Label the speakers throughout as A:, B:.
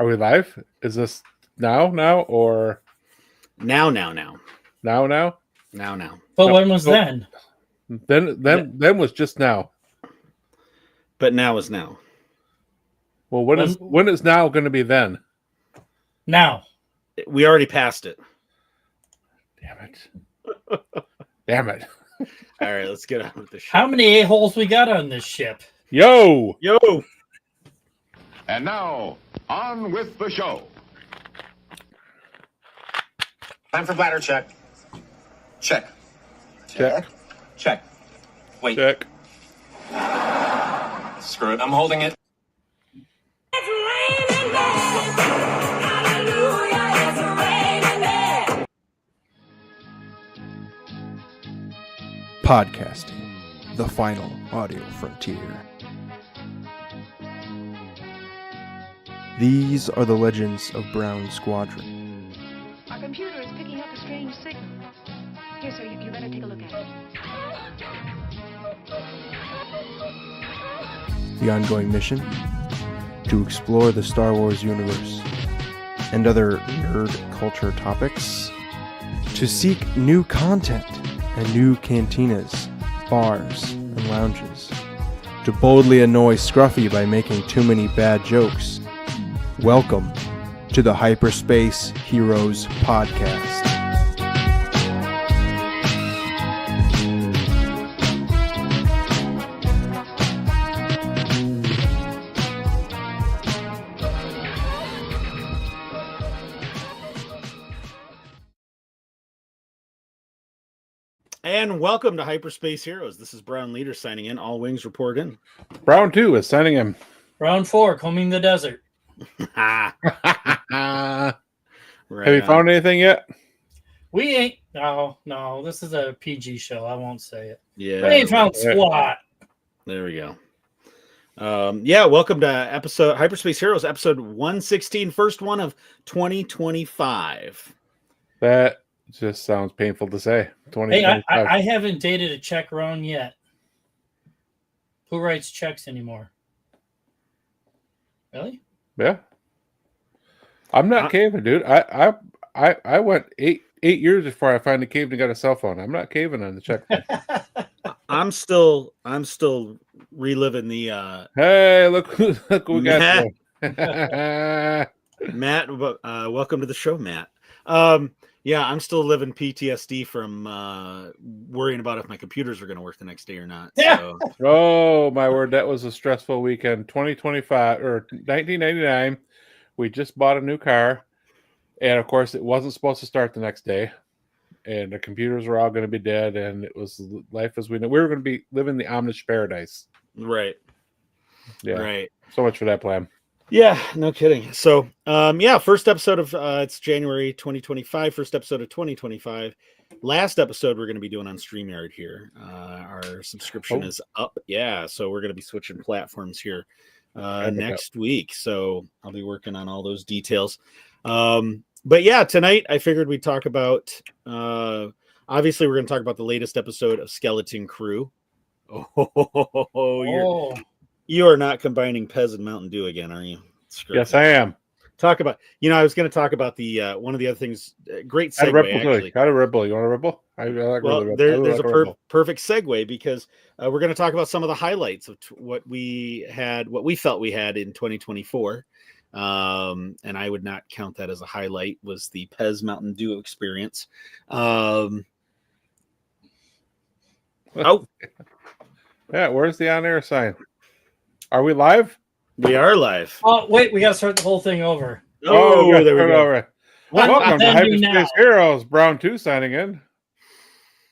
A: Are we live? Is this now or
B: now?
A: Now.
B: But
A: No,
B: when was then?
A: Then was just now.
B: But now is now.
A: Well, when is now going to be then?
B: Now. We already passed it.
A: Damn it.
B: All right, let's get on with the show.
C: How many a-holes we got on this ship?
A: Yo.
D: And now, on with the show.
E: Time for bladder check. Check. Wait.
A: Check.
E: Screw it. I'm holding it.
F: It's raining men. Hallelujah, it's raining men.
G: Podcasting, the final audio frontier. These are the legends of Brown Squadron.
H: Our computer is picking up a strange signal. Here, sir, you better take a look at it.
G: The ongoing mission? To explore the Star Wars universe and other nerd culture topics. To seek new content and new cantinas, bars, and lounges. To boldly annoy Scruffy by making too many bad jokes. Welcome to the Hyperspace Heroes Podcast.
B: And welcome to Hyperspace Heroes. This is Brown Leader signing in. All wings report in.
A: Brown 2 is signing in.
C: Round 4, combing the desert.
B: Right.
A: Have you found anything yet?
C: We ain't. No. This is a PG show. I won't say it.
B: Yeah.
C: We ain't found squat.
B: There we go. Welcome to episode Hyperspace Heroes, episode 116, first one of 2025.
A: That just sounds painful to say.
C: Hey, I haven't dated a check round yet. Who writes checks anymore? Really?
A: Yeah. I'm not caving, dude. I went eight years before I finally caved and got a cell phone. I'm not caving on the check.
B: I'm still reliving the
A: Hey, look what we got.
B: Matt, welcome to the show, Matt. I'm still living PTSD from worrying about if my computers are going to work the next day or not. So.
A: Oh, my word. That was a stressful weekend. 2025 or 1999. We just bought a new car. And, of course, it wasn't supposed to start the next day. And the computers were all going to be dead. And it was life as we know. We were going to be living the Amish paradise.
B: Right.
A: Yeah.
B: Right.
A: So much for that plan.
B: Yeah, no kidding. So, first episode of it's January 2025, first episode of 2025. Last episode we're going to be doing on StreamYard here. Our subscription is up. Yeah, so we're going to be switching platforms here next week. So I'll be working on all those details. But yeah, tonight I figured we'd talk about, obviously we're going to talk about the latest episode of Skeleton Crew. You are not combining Pez and Mountain Dew again, are you?
A: Yes, I am.
B: Talk about, I was going to talk about the one of the other things. Great segue, actually.
A: Got a ripple. You want a ripple? I like
B: well, there's a perfect segue because we're going to talk about some of the highlights of what we felt we had in 2024. And I would not count that as a highlight. Was the Pez Mountain Dew experience?
A: Yeah, where's the on-air sign? Are we live?
B: We are live.
C: Oh, wait, we got to start the whole thing over.
B: Oh, there we go.
A: Over. Welcome to Hyperspace Heroes. Brown 2 signing in.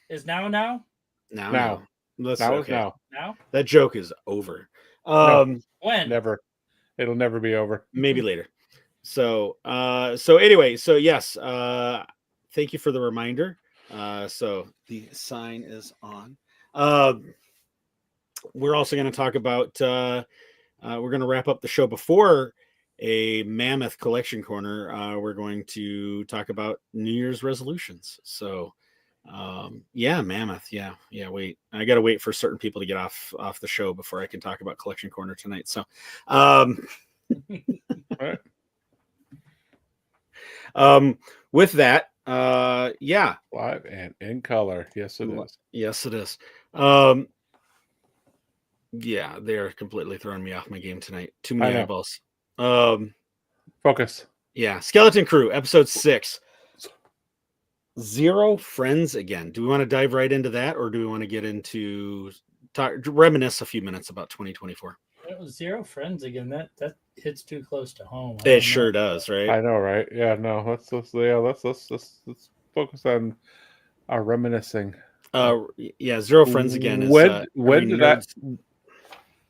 C: Is now?
A: Now.
B: Now.
C: Now?
B: That joke is over.
C: When?
A: Never. It'll never be over.
B: Maybe later. So anyway, yes. Thank you for the reminder. So the sign is on. We're also going to talk about, we're going to wrap up the show before a Mammoth Collection Corner. We're going to talk about New Year's resolutions. So, Mammoth. Yeah. Wait, I got to wait for certain people to get off the show before I can talk about Collection Corner tonight. So,
A: All right.
B: With that, yeah,
A: Live and in color. Yes, it is.
B: yes, it is. Yeah, they're completely throwing me off my game tonight. Too many
A: I know.
B: eyeballs.
A: Focus.
B: Yeah, Skeleton Crew, episode 6. Zero friends again. Do we want to dive right into that, or do we want to get into reminisce a few minutes about 2024?
C: It was Zero friends again. That hits too close to home. I
B: It
C: don't
B: sure
C: know.
B: does, right?
A: I know, right? Yeah, no. Let's focus on our reminiscing.
B: Yeah, Zero friends again is
A: When
B: every
A: did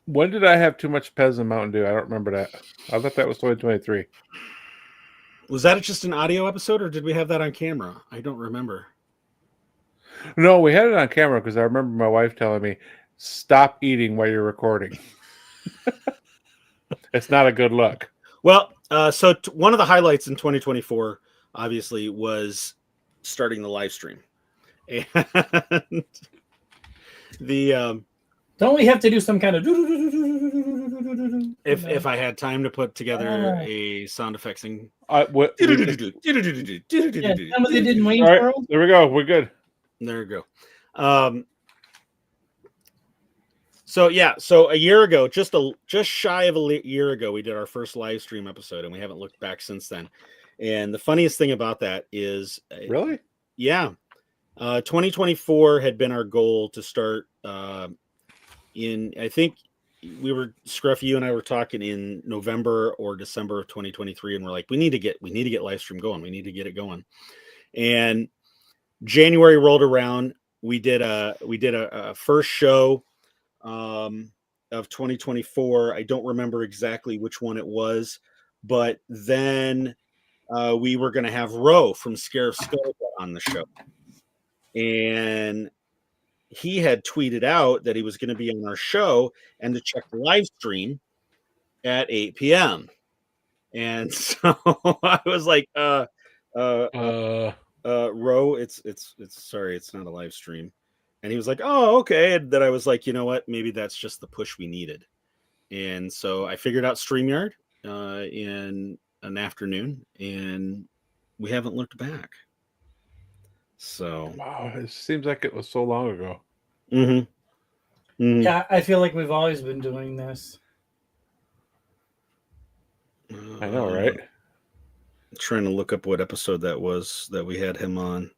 A: when did I have too much Pez and Mountain Dew? I don't remember that. I thought that was 2023.
B: Was that just an audio episode, or did we have that on camera? I don't remember.
A: No, we had it on camera because I remember my wife telling me, "Stop eating while you're recording." It's not a good look.
B: Well, so one of the highlights in 2024, obviously, was starting the live stream, and the
C: Don't we have to do some kind of
B: if I had time to put together a sound effects thing.
A: What?
C: yeah, somebody did in Wayne's
A: All right,
C: World?
A: there we go. We're good.
B: There we go. So yeah, so a year ago, just shy of a year ago, we did our first live stream episode, and we haven't looked back since then. And the funniest thing about that is,
A: Really?
B: yeah, 2024 had been our goal to start. I think Scruff, you and I were talking in November or December of 2023, and we're like, we need to get live stream going. We need to get it going. And January rolled around. We did a first show of 2024. I don't remember exactly which one it was, but then we were going to have Ro from Scarif Skull on the show, and he had tweeted out that he was going to be on our show and to check the live stream at 8 p.m. And so I was like, Ro, it's sorry, it's not a live stream. And he was like, oh, okay. And then I was like, you know what? Maybe that's just the push we needed. And so I figured out StreamYard in an afternoon, and we haven't looked back. So
A: Wow, it seems like it was so long ago.
C: Yeah, I feel like we've always been doing this.
A: I know, right?
B: Trying to look up what episode that was that we had him on.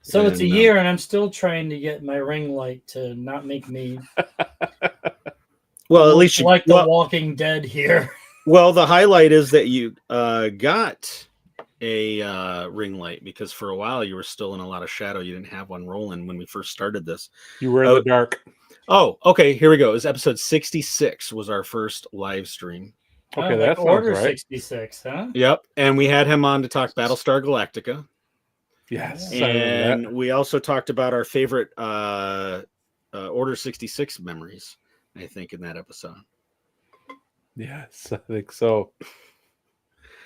C: So it's a
B: And,
C: year, and I'm still trying to get my ring light to not make me
B: Well, at least you,
C: like The
B: well,
C: Walking Dead here.
B: well, the highlight is that you got a ring light, because for a while you were still in a lot of shadow. You didn't have one rolling when we first started this.
A: You were in the dark.
B: Oh, okay. Here we go. It was episode 66 was our first live stream.
A: Okay,
C: Oh,
A: that
C: like
A: sounds
C: Order
A: right.
C: 66, huh?
B: Yep. And we had him on to talk Battlestar Galactica.
A: Yes, I remember
B: And we also talked about our favorite Order 66 memories, I think, in that episode.
A: that. Yes, I think so.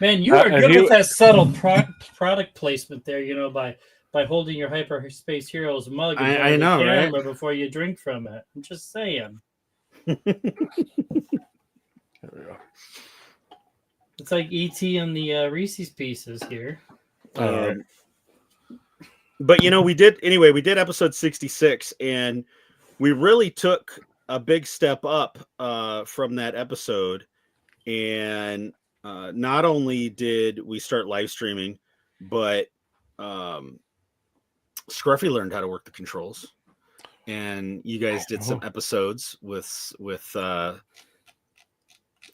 C: Man, you are
A: and
C: good
A: he-
C: with that subtle product placement there, by holding your Hyperspace Heroes mug in
B: I
C: front of
B: know,
C: the
B: right?
C: camera before you drink from it. I'm just saying.
A: There we go.
C: It's like E.T. and the Reese's Pieces here.
A: Alright.
B: But we did episode 66, and we really took a big step up from that episode. And not only did we start live streaming, but Scruffy learned how to work the controls, and you guys did some episodes with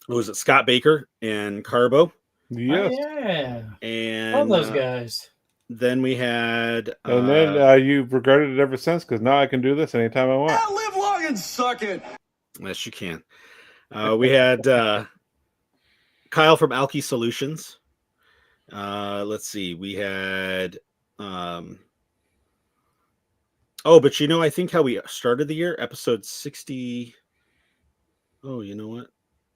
B: what was it, Scott Baker and Carbo.
A: Yes.
C: Oh, yeah.
B: And
C: All those guys.
B: then we had
A: And then you've regretted it ever since, because now I can do this anytime I want.
D: Live long and suck it.
B: yes, you can. We had Kyle from Alki Solutions. Let's see. We had but I think how we started the year, episode 60. Oh, you know what?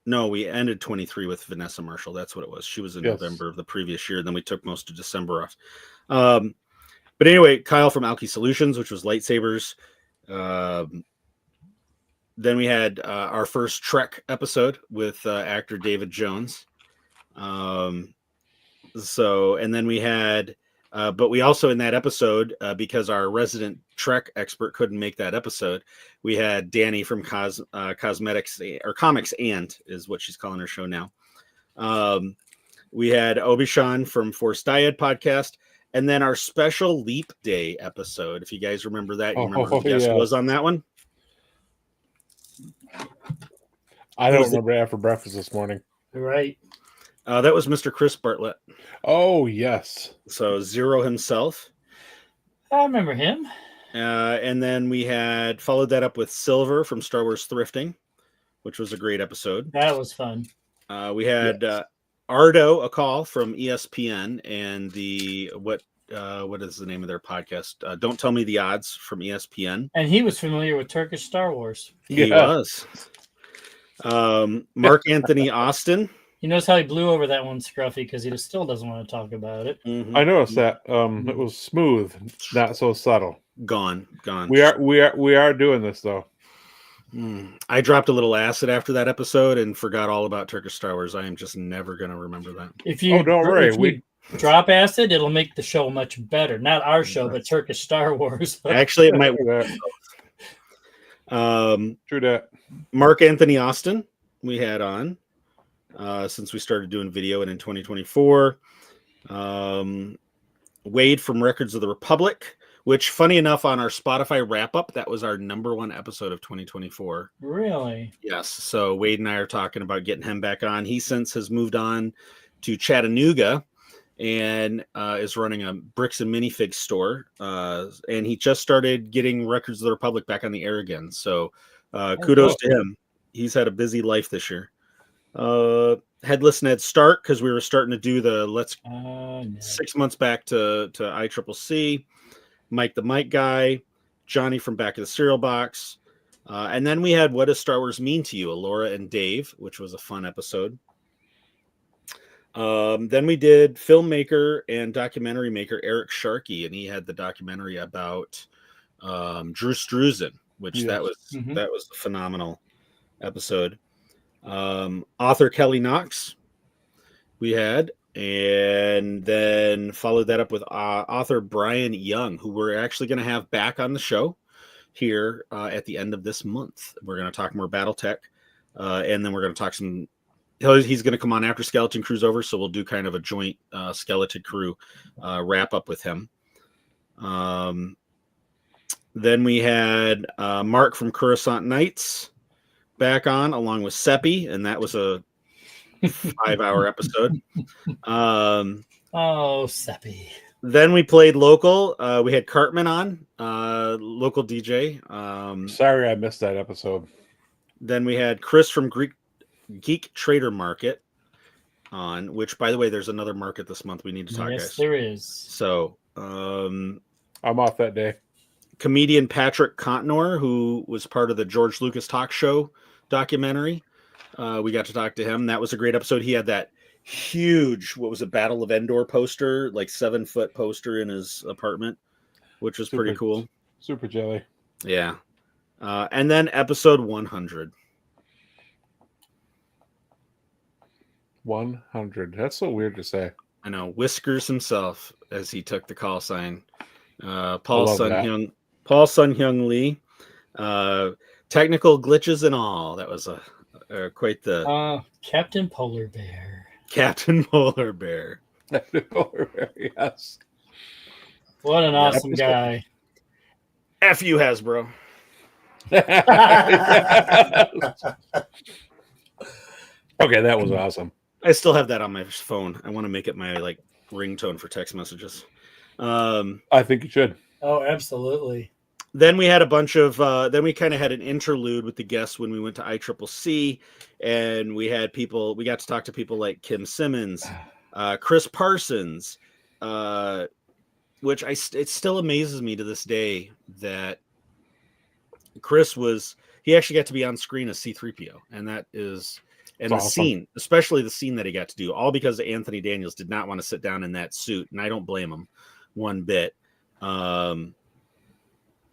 B: No, we ended 23 with Vanessa Marshall. That's what it was. She was in
A: Yes.
B: November of the previous year. Then we took most of December off. But anyway, Kyle from Alki Solutions, which was lightsabers. Then we had our first Trek episode with actor David Jones. So, and then we had, but we also in that episode, because our resident Trek expert couldn't make that episode, we had Danny from Cosmetics or Comics and is what she's calling her show now. We had Obi-Shan from Force Dyad podcast, and then our special Leap Day episode. If you guys remember that, you remember who the guest was on that one?
A: I don't remember after breakfast this morning.
C: Right.
B: That was Mr. Chris Bartlett.
A: Oh, yes.
B: So Zero himself.
C: I remember him.
B: And then we had followed that up with Silver from Star Wars Thrifting, which was a great episode.
C: That was fun.
B: We had Ardo, a call from ESPN, and what is the name of their podcast? Don't Tell Me the Odds from ESPN.
C: And he was familiar with Turkish Star Wars.
B: He was. Mark Anthony Austin.
C: He knows how he blew over that one, Scruffy, because he still doesn't want to talk about it.
B: Mm-hmm.
A: I noticed that. It was smooth, not so subtle.
B: Gone.
A: We are doing this though.
B: I dropped a little acid after that episode and forgot all about Turkish Star Wars. I am just never going to remember that.
C: If you
A: don't worry,
C: if you drop acid, it'll make the show much better. Not our show, but Turkish Star Wars.
B: Actually, it might.
A: True that.
B: Mark Anthony Austin, we had on since we started doing video, and in 2024, Wade from Records of the Republic. Which, funny enough, on our Spotify wrap-up, that was our #1 episode of 2024.
C: Really?
B: Yes. So Wade and I are talking about getting him back on. He since has moved on to Chattanooga and is running a bricks and minifig store. And he just started getting Records of the Republic back on the air again. So kudos to him. He's had a busy life this year. Headless Ned Stark, because we were starting to do the 6 months back to ICCC. Mike the Mike Guy, Johnny from Back of the Cereal Box. And then we had What Does Star Wars Mean to You? Laura and Dave, which was a fun episode. Then we did filmmaker and documentary maker Eric Sharkey, and he had the documentary about Drew Struzan, which that was a phenomenal episode. Author Kelly Knox we had. And then followed that up with author Brian Young, who we're actually going to have back on the show here at the end of this month. We're going to talk more Battletech, and then we're going to talk some. He's going to come on after Skeleton Crew's over, so we'll do kind of a joint Skeleton Crew wrap up with him. Then we had Mark from Coruscant Nights back on, along with Seppi, and that was a 5-hour episode.
C: Seppi.
B: Then we played local. We had Cartman on, local DJ.
A: Sorry I missed that episode.
B: Then we had Chris from Geek Trader Market on, which, by the way, there's another market this month we need to talk, guys.
C: Yes, there is.
B: So
A: I'm off that day.
B: Comedian Patrick Contnor, who was part of the George Lucas Talk Show documentary. We got to talk to him. That was a great episode. He had that huge, Battle of Endor poster, like 7-foot poster in his apartment, which was pretty cool.
A: Super jelly.
B: Yeah. And then episode 100.
A: 100. That's so weird to say.
B: I know. Whiskers himself, as he took the call sign. Paul Sun Hyung Lee. Technical glitches and all. That was quite the
C: Captain Polar Bear.
B: Captain Polar Bear.
A: Yes.
C: What an awesome guy.
B: F you, Hasbro.
A: Okay, that was awesome.
B: I still have that on my phone. I want to make it my ringtone for text messages.
A: I think you should.
C: Oh, absolutely.
B: Then we had a bunch of then we kind of had an interlude with the guests when we went to ICCC, and we got to talk to people like Kim Simmons, Chris Parsons, which it still amazes me to this day that Chris he actually got to be on screen as C-3PO, and that is the
A: awesome.
B: scene, especially the scene that he got to do, all because Anthony Daniels did not want to sit down in that suit, and I don't blame him one bit.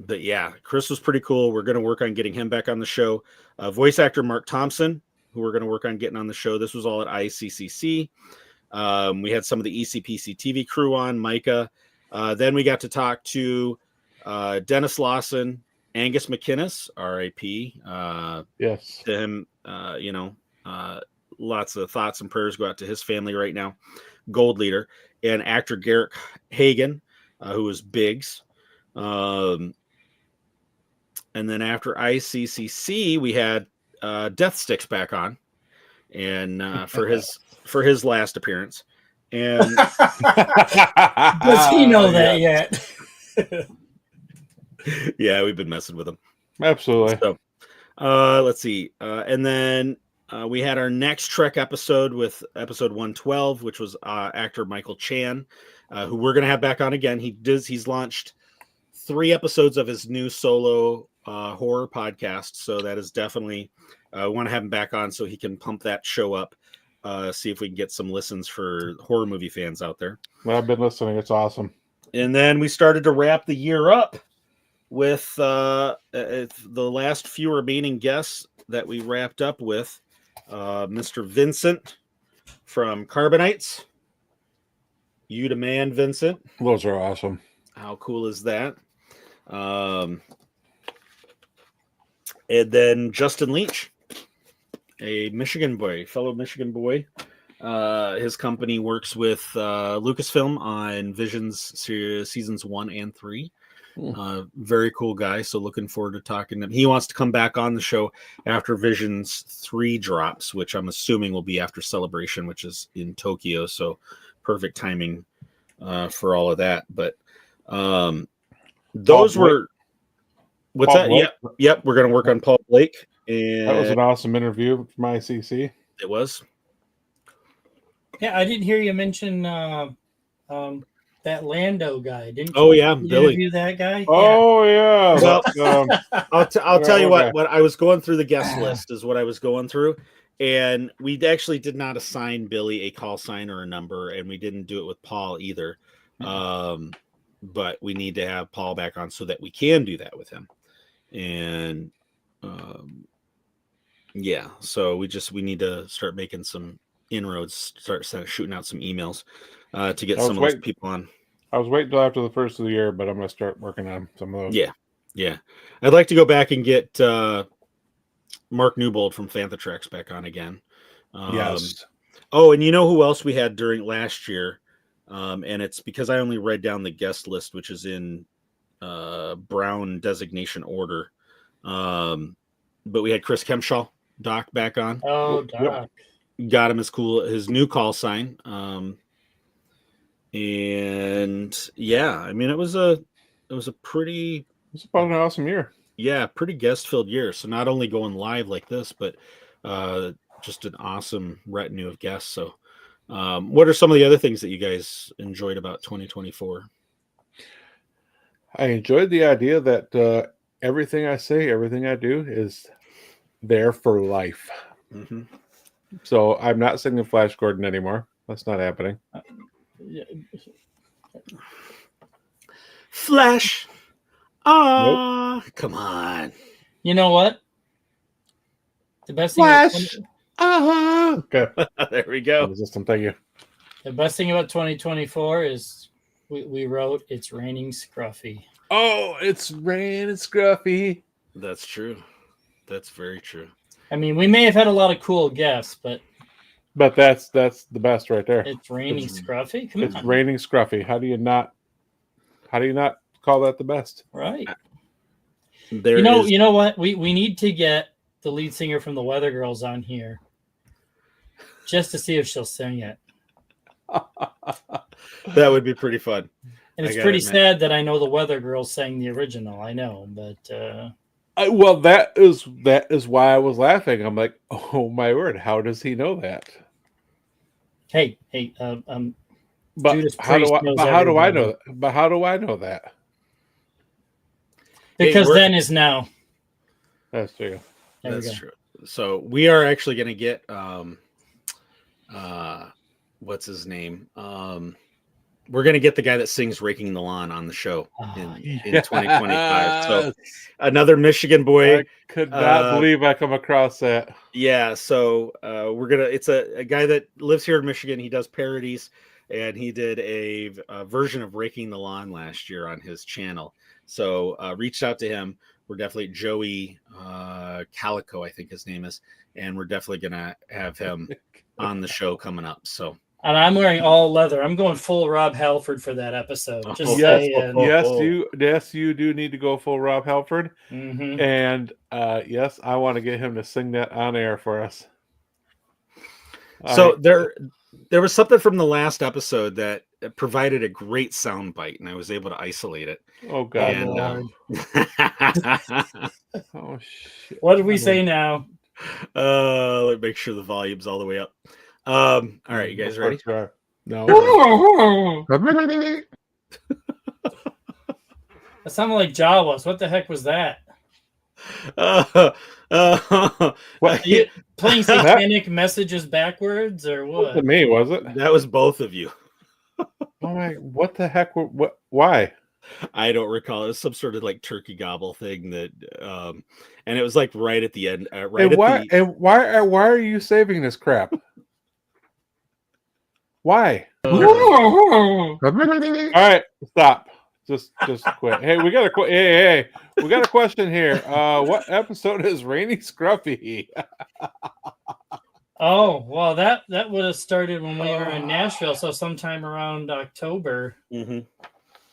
B: But yeah, Chris was pretty cool. We're going to work on getting him back on the show. Voice actor Mark Thompson, who we're going to work on getting on the show. This was all at ICCC. We had some of the ECPC TV crew on, Micah. Then we got to talk to Dennis Lawson, Angus McInnes, R.I.P.
A: Yes.
B: To him, lots of thoughts and prayers go out to his family right now. Gold leader. And actor Garrick Hagan, who was Biggs. And then after ICCC, we had Death Sticks back on, and for his last appearance. And
C: Does he know that yet?
B: yeah, we've been messing with him.
A: Absolutely.
B: So, let's see. And then we had our next Trek episode with episode 112, which was actor Michael Chan, who we're going to have back on again. He's launched 3 episodes of his new solo horror podcast. So that is definitely, want to have him back on so he can pump that show up. See if we can get some listens for horror movie fans out there.
A: Well, I've been listening. It's awesome.
B: And then we started to wrap the year up with the last few remaining guests that we wrapped up with. Mr. Vincent from Carbonites. You the man, Vincent.
A: Those are awesome.
B: How cool is that? And then Justin Leach, a Michigan boy, fellow Michigan boy. His company works with Lucasfilm on Visions seasons 1 and 3. Very cool guy. So looking forward to talking to him. He wants to come back on the show after Visions 3 drops, which I'm assuming will be after Celebration, which is in Tokyo. So perfect timing for all of that. But those were what's
A: Paul
B: that?
A: Blake?
B: Yep. We're gonna work on Paul Blake. And
A: That was an awesome interview from ICC.
B: it was.
C: Yeah, I didn't hear you mention that Lando guy. Didn't you?
B: Oh yeah,
C: You
B: Billy.
C: interview that guy?
A: Oh yeah.
B: Well, I'll tell you
A: okay.
B: what I was going through the guest list is what I was going through, and we actually did not assign Billy a call sign or a number, and we didn't do it with Paul either. But we need to have Paul back on so that we can do that with him. And yeah, so we need to start making some inroads, start shooting out some emails to get some of those people on.
A: I was waiting till after the first of the year, but I'm going to start working on some of those.
B: Yeah. I'd like to go back and get Mark Newbold from Fanthatrax back on again.
A: Yes.
B: Oh, and you know who else we had during last year? And it's because I only read down the guest list, which is in Brown designation order. But we had Chris Kempshaw, Doc, back on.
C: Oh, Doc.
B: Got him his new call sign. And yeah, I mean, it was about
A: an awesome year.
B: Yeah, pretty guest filled year. So not only going live like this, but just an awesome retinue of guests. So what are some of the other things that you guys enjoyed about 2024?
A: I enjoyed the idea that everything I say, everything I do is there for life.
B: Mm-hmm.
A: So I'm not singing Flash Gordon anymore. That's not happening.
B: Flash. Come on.
C: You know what? The best thing.
A: Flash. Okay.
B: There we go.
A: Thank you.
C: The best thing about 2024 is we wrote "It's Raining Scruffy."
A: Oh, it's raining scruffy.
B: That's true. That's very true.
C: I mean, we may have had a lot of cool guests, but
A: that's the best right there.
C: it's raining scruffy. Come
A: It's
C: on,
A: raining scruffy. How do you not call that the best?
C: right?
B: There
C: You know what? We need to get the lead singer from the Weather Girls on here just to see if she'll sing it.
B: that would be pretty fun.
C: And it's pretty sad that I know the Weather Girls sang the original. I know, but
A: well, that is why I was laughing. I'm like, oh my word, how does he know that?
C: hey,
A: But
C: Judas
A: how do
C: Priest
A: I?
C: knows
A: But how do I
C: everybody.
A: know? But how do I know that?
C: Because
B: Hey,
C: then is now.
A: That's true.
C: There we
B: That's
C: go.
B: true. So we are actually going to get what's his name? we're gonna get the guy that sings "Raking the Lawn" on the show in 2025. So
A: Yes.
B: another Michigan boy.
A: I could not believe I come across that.
B: Yeah, so it's a guy that lives here in Michigan. He does parodies, and he did a version of "Raking the Lawn" last year on his channel. So reached out to him. We're definitely Joey Calico, I think his name is, and we're definitely gonna have him on the show coming up. So.
C: And I'm wearing all leather. I'm going full Rob Halford for that episode. Just
A: Yes,
C: saying.
A: yes, you do need to go full Rob Halford,
C: Mhm.
A: and yes, I want to get him to sing that on air for us.
B: So there was something from the last episode that provided a great sound bite, and I was able to isolate it.
A: Oh God,
B: And
A: oh shit!
C: What did we say now?
B: let me make sure the volume's all the way up. All right, you guys ready?
A: No.
C: That sounded like Jawas. What the heck was that?
A: What?
C: Are you playing satanic messages backwards or what?
A: To me, was it?
B: That was both of you.
A: Oh my! What the heck? What? Why?
B: I don't recall. It was some sort of like turkey gobble thing that, and it was like right at the end.
A: Why are you saving this crap? Why? All right, stop. Just quit. Hey, we got a hey, we got a question here. What episode is Rainy Scruffy?
C: Oh, well, that would have started when we were in Nashville, so sometime around October.
B: Mm-hmm.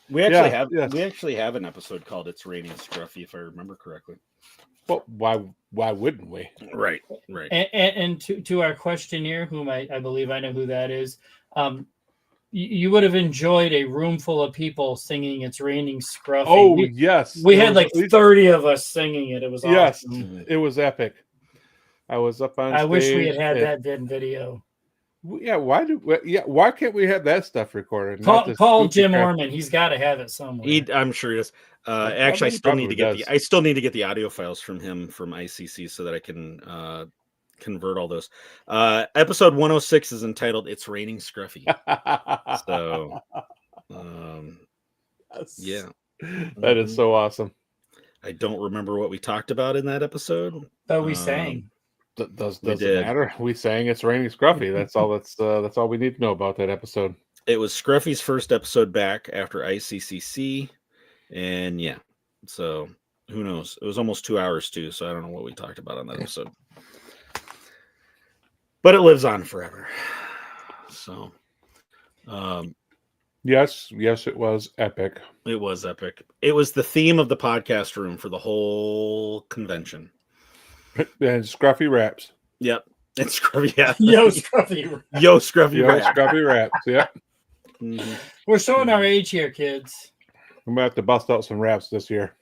B: We actually have an episode called "It's Raining Scruffy," if I remember correctly.
A: Well, why wouldn't we?
B: Right.
C: And to our questionnaire, whom I believe I know who that is, you would have enjoyed a room full of people singing "It's Raining Scruffy."
A: Oh, yes.
C: We had like 30 of us singing it. It was
A: yes,
C: awesome.
A: it was epic. I was up on stage.
C: I wish we had that video.
A: Yeah, why can't we have that stuff recorded?
C: Call Jim Orman. He's got to have it somewhere.
B: I'm sure he does. Actually, I still need to get the audio files from him from ICC so that I can convert all those. Episode 106 is entitled "It's Raining Scruffy." So, yeah,
A: that is so awesome.
B: I don't remember what we talked about in that episode,
C: but we sang.
A: Doesn't matter. We sang "It's Raining Scruffy." That's all. That's all we need to know about that episode.
B: It was Scruffy's first episode back after ICCC, and yeah, so who knows? It was almost 2 hours too, so I don't know what we talked about on that episode. But it lives on forever. So,
A: yes, it was epic.
B: It was epic. It was the theme of the podcast room for the whole convention.
A: And Scruffy raps.
B: Yep. And Scruffy, yeah.
C: Yo, Scruffy.
B: Yo, Scruffy raps.
A: Scruffy raps. Yep.
B: Mm-hmm.
C: We're showing our age here, kids.
A: I'm gonna have to bust out some raps this year.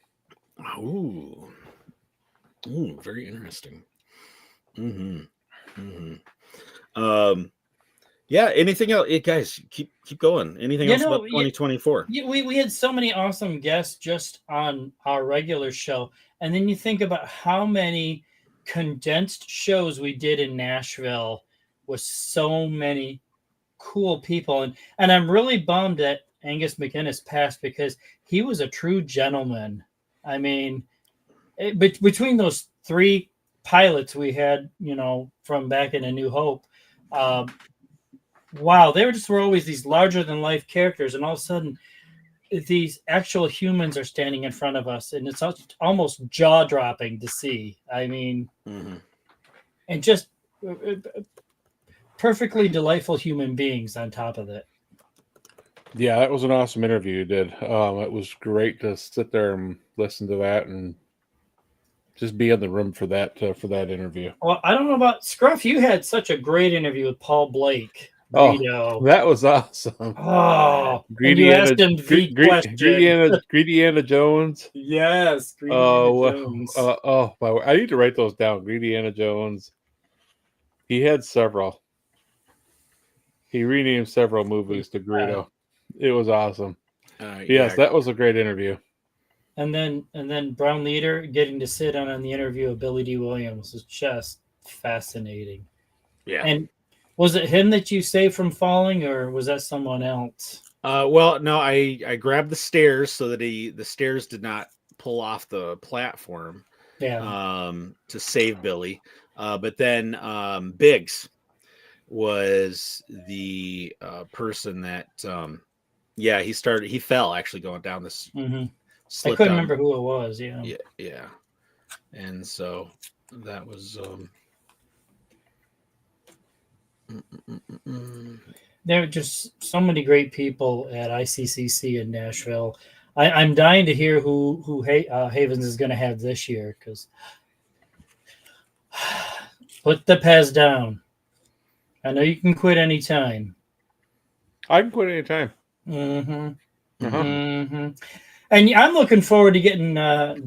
B: Ooh, very interesting. Yeah. Anything else, guys? Keep going. Anything else about 2024?
C: We had so many awesome guests just on our regular show, and then you think about how many condensed shows we did in Nashville with so many cool people, and I'm really bummed that Angus McInnes passed because he was a true gentleman. I mean, between those three pilots we had, from back in A New Hope, wow, they were always these larger than life characters, and all of a sudden these actual humans are standing in front of us, and it's almost jaw dropping to see. I mean, and just perfectly delightful human beings on top of it.
A: Yeah, that was an awesome interview you did. It was great to sit there and listen to that and just be in the room for that interview.
C: Well, I don't know about Scruff. You had such a great interview with Paul Blake.
A: Oh, that was awesome.
C: Oh,
A: Greedy
C: Anna
A: Jones.
C: Yes.
A: Jones. I need to write those down. Greedy Anna Jones. He had several. He renamed several movies to Greedo. It was awesome. Yes, that was a great interview.
C: And then Brown Leader getting to sit on the interview of Billy D. Williams was just fascinating.
B: Yeah.
C: And was it him that you saved from falling, or was that someone else?
B: Well, no, I grabbed the stairs so that the stairs did not pull off the platform
C: Yeah.
B: to save Billy. But then Biggs was the person that he fell actually going down this
C: I
B: slipped
C: couldn't
B: down.
C: remember who it was. Yeah.
B: Yeah. And so that was
C: There are just so many great people at ICCC in Nashville. I'm dying to hear who Havens is going to have this year, because put the Pez down. I know you can quit anytime.
A: I can quit anytime.
C: Mm-hmm.
A: Uh-huh.
C: Mm-hmm. And I'm looking forward to getting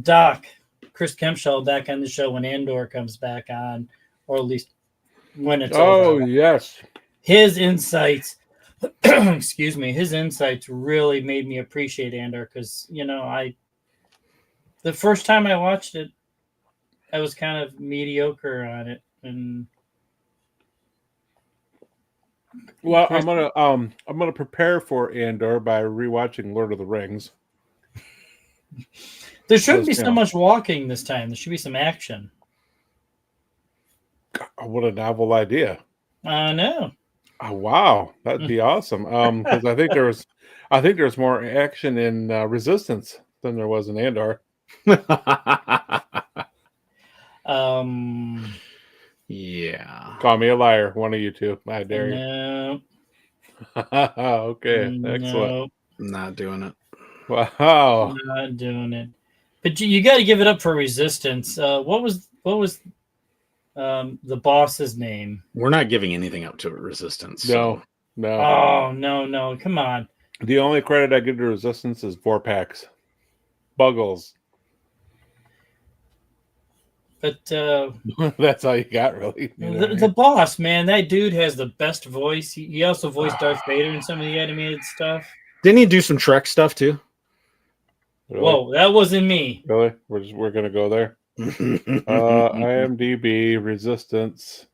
C: Doc, Chris Kempshell, back on the show when Andor comes back on, or at least when it's
A: Oh,
C: over.
A: yes.
C: His insights, excuse me, his insights really made me appreciate Andor, because, the first time I watched it, I was kind of mediocre on it. And
A: Well, I'm gonna prepare for Andor by rewatching Lord of the Rings.
C: there shouldn't be
A: Those
C: so
A: count.
C: much walking this time. There should be some action.
A: What a novel idea!
C: I know.
A: Oh, wow, that'd be awesome. Because I think there's more action in Resistance than there was in Andor.
B: Yeah.
A: Call me a liar, one of you two. I dare you.
C: No.
A: Okay, excellent.
C: No,
B: Not doing it.
A: Wow.
C: not doing it. But you got to give it up for Resistance. What was the boss's name?
B: We're not giving anything up to Resistance. So.
A: No.
C: Oh, no. Come on.
A: The only credit I give to Resistance is Vorpax. Buggles.
C: But
A: That's all you got, really. You know what I
C: the
A: mean?
C: boss, man, that dude has the best voice. He also voiced Darth Vader in some of the animated stuff.
B: Didn't he do some Trek stuff too?
A: Really?
C: Whoa, that wasn't me.
A: Really? We're gonna go there. IMDb Resistance.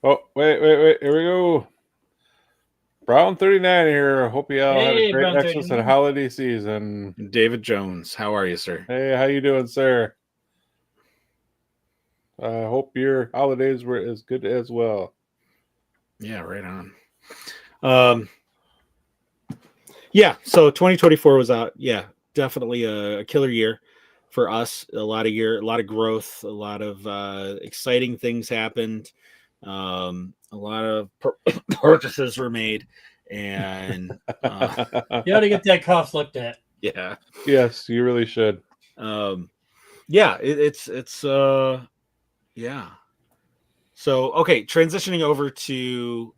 A: Oh, wait. Here we go. Brown 39 here. I hope you all had
C: Hey,
A: a great
C: Brown
A: Xmas
C: 39.
A: and holiday season.
B: David Jones, how are you, sir?
A: Hey, how you doing, sir? I hope your holidays were as good as well.
B: Yeah, right on. Yeah, so 2024 was out. Yeah, definitely a killer year for us. A lot of growth, a lot of exciting things happened. A lot of purchases were made, and
C: You ought to get that cough looked at.
B: yeah,
A: Yes, you really should.
B: it's yeah. So okay, transitioning over to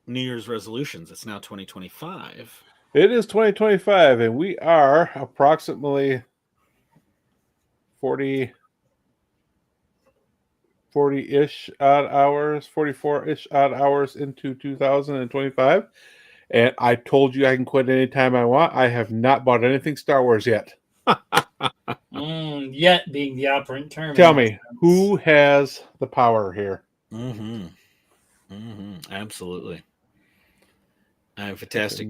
B: New Year's resolutions. It's now 2025.
A: It is 2025, and we are approximately 40-ish odd hours, 44-ish odd hours into 2025. And I told you I can quit anytime I want. I have not bought anything Star Wars yet.
C: Yet being the operant term.
A: Tell me, who has the power here?
B: Absolutely. I am fantastic.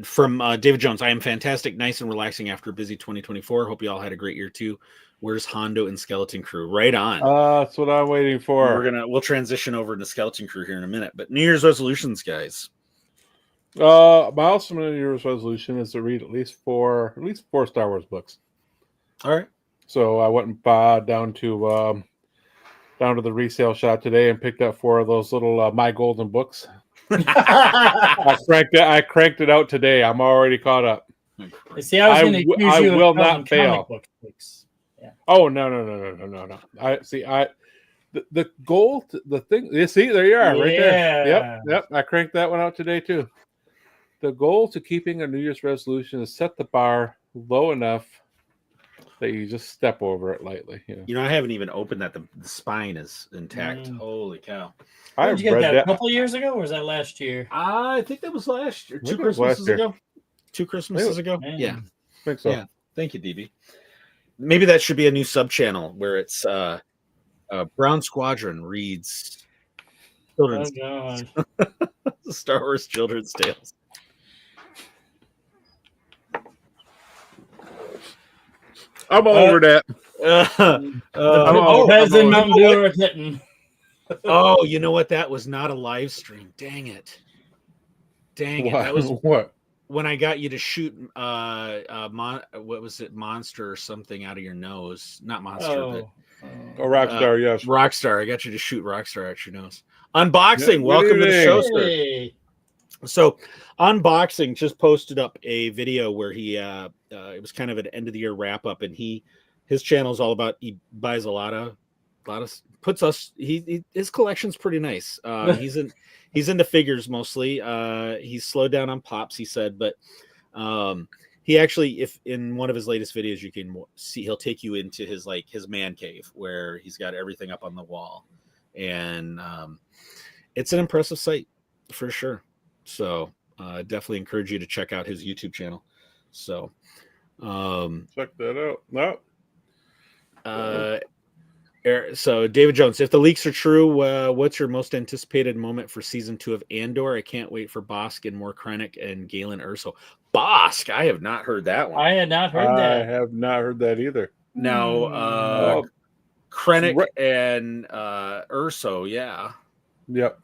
B: From David Jones, I am fantastic, nice and relaxing after a busy 2024. Hope you all had a great year too. Where's Hondo and Skeleton Crew? Right on.
A: That's what I'm waiting for.
B: We'll transition over to Skeleton Crew here in a minute. But New Year's resolutions, guys.
A: My awesome New Year's resolution is to read at least four Star Wars books.
B: All right.
A: So I went down to the resale shop today and picked up 4 of those little My Golden books. I cranked it out today. I'm already caught up.
C: See, I was going to accuse
A: I
C: you
A: will
C: of
A: not fail.
C: comic book books. Yeah.
A: Oh no! The goal, the thing. You see, there you are, right there. Yep. I cranked that one out today too. The goal to keeping a New Year's resolution is set the bar low enough that you just step over it lightly.
B: You know, I haven't even opened that. The spine is intact.
C: Holy cow!
A: Did
C: you get that a couple years ago, or was that last year?
B: I think that was last year. 2
A: Christmases
B: ago. 2 Christmases ago.
C: Man.
B: Yeah.
A: I think so.
B: Yeah. Thank you, DB. Maybe that should be a new sub channel where it's Brown Squadron reads children's.
C: Oh god!
B: Star Wars children's tales.
A: I'm over that.
C: The
A: I'm
C: Pez and
A: all-
C: Mountain Dew are hitting.
B: Oh, you know what? That was not a live stream. Dang it. Dang it.
A: What?
B: That was
A: What?
B: when I got you to shoot what was it, Monster or something out of your nose. Not Monster, but
A: Oh, Rockstar, yes.
B: Rockstar. I got you to shoot Rockstar out your nose. Unboxing.
A: Yeah,
B: Welcome to the show, sir.
C: Hey.
B: So, Unboxing just posted up a video where he it was kind of an end of the year wrap up, and his channel is all about, he buys a lot of puts us, his collection's pretty nice. He's into figures mostly. He's slowed down on pops, he said, but he actually, if in one of his latest videos, you can see, he'll take you into his man cave where he's got everything up on the wall, and it's an impressive sight for sure. So definitely encourage you to check out his YouTube channel. So
A: Check that out. No.
B: So David Jones, if the leaks are true, what's your most anticipated moment for season 2 of Andor? I can't wait for Bosk and more Krennic and Galen Erso. Bosk, I have not heard that one.
C: I had not heard
A: I
C: that.
A: have not heard that either.
B: Now, Krennic and Erso, yeah.
A: Yep.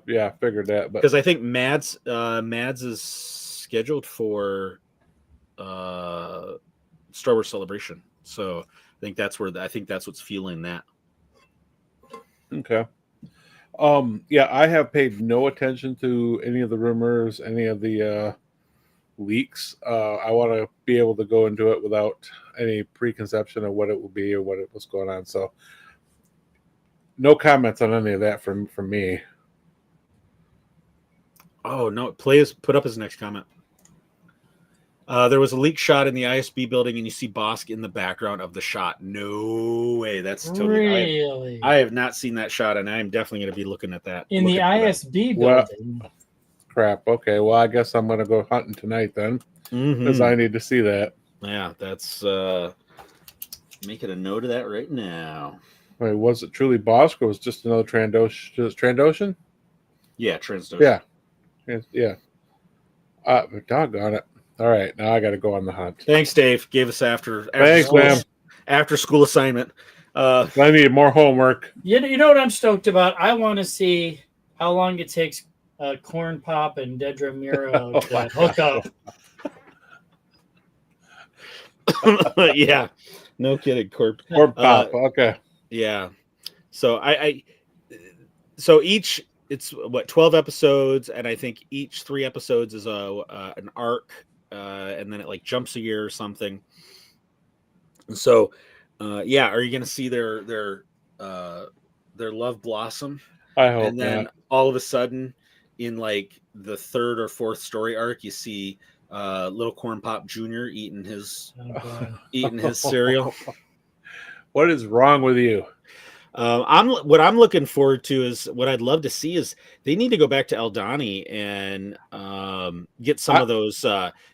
A: Yeah, figured that. But
B: Because I think Mads is scheduled for Star Wars Celebration. So I think that's what's fueling that.
A: okay. Yeah, I have paid no attention to any of the rumors, any of the leaks. I want to be able to go into it without any preconception of what it will be or what's going on. So no comments on any of that from me.
B: Oh no! Put up his next comment. There was a leak shot in the ISB building, and you see Bosk in the background of the shot. No way! That's totally.
C: Really?
B: I have not seen that shot, and I am definitely going to be looking at that.
C: In the ISB
A: Well,
C: building.
A: Crap. Okay. Well, I guess I'm going to go hunting tonight then, because I need to see that.
B: Yeah, that's making a note of that right now.
A: Wait, was it truly Bosk or was it just another Trandoshan?
B: Yeah, Transdosh.
A: Yeah. Yeah. Doggone it. All right, now I got to go on the hunt.
B: Thanks, Dave. Gave us after
A: Thanks, man.
B: After school assignment.
A: I need more homework.
C: You know what I'm stoked about? I want to see how long it takes Corn Pop and Dedra Miro to hook up.
B: Yeah, no kidding.
A: Corp Pop. Okay.
B: Yeah. So so each, it's 12 episodes, and I think each 3 episodes is an arc, and then it jumps a year or something. And so, yeah, are you going to see their love blossom?
A: I hope.
B: And then
A: not.
B: all of a sudden, in the 3rd or 4th story arc, you see little Corn Pop Jr. eating his cereal.
A: What is wrong with you?
B: What I'm looking forward to is, what I'd love to see is, they need to go back to Eldani and get some of those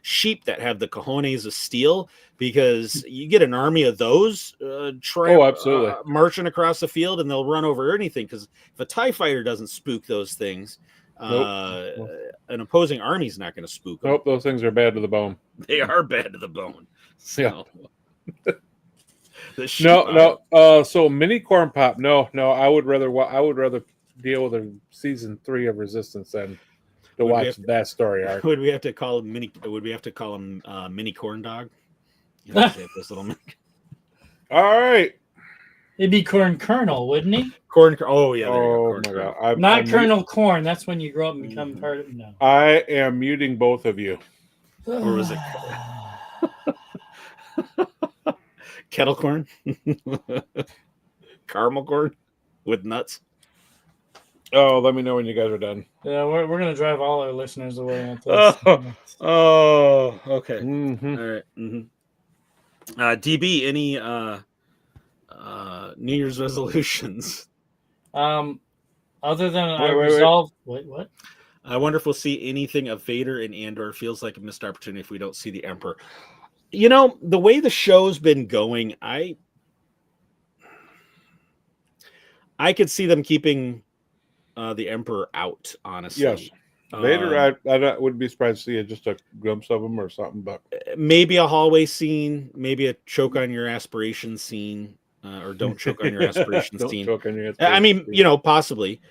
B: sheep that have the cojones of steel, because you get an army of those
A: absolutely.
B: marching across the field, and they'll run over anything. Because if a TIE fighter doesn't spook those things, an opposing army's not going to spook them.
A: Nope, those things are bad to the bone.
B: They are bad to the bone. So.
A: Yeah. No. So mini Corn Pop. No. I would rather deal with a season 3 of Resistance than to watch that story arc.
B: Would we have to call him mini? Would we have to call him mini corn dog? You know, this little
A: All right.
C: It'd be Corn Colonel, wouldn't he?
B: corn. Oh yeah.
A: Oh my God.
C: Not Colonel Corn. That's when you grow up and become part of. No.
A: I am muting both of you.
B: Or was it kettle corn? Caramel corn with nuts.
A: Oh, let me know when you guys are done.
C: Yeah, we're gonna drive all our listeners away at this.
B: Oh, okay.
A: Mm-hmm.
B: All right. DB, any New Year's resolutions?
C: Other than
A: Wait.
C: resolve. Wait, what?
B: I wonder if we'll see anything of Vader in Andor. Feels like a missed opportunity if we don't see the Emperor. You know, the way the show's been going, I could see them keeping the Emperor out. Honestly,
A: Yes. Vader, I wouldn't be surprised to see just a glimpse of him or something, but
B: maybe a hallway scene, maybe a choke on your aspirations scene, or don't choke on your aspirations
A: don't
B: scene.
A: choke on your
B: I mean,
A: aspirations.
B: possibly,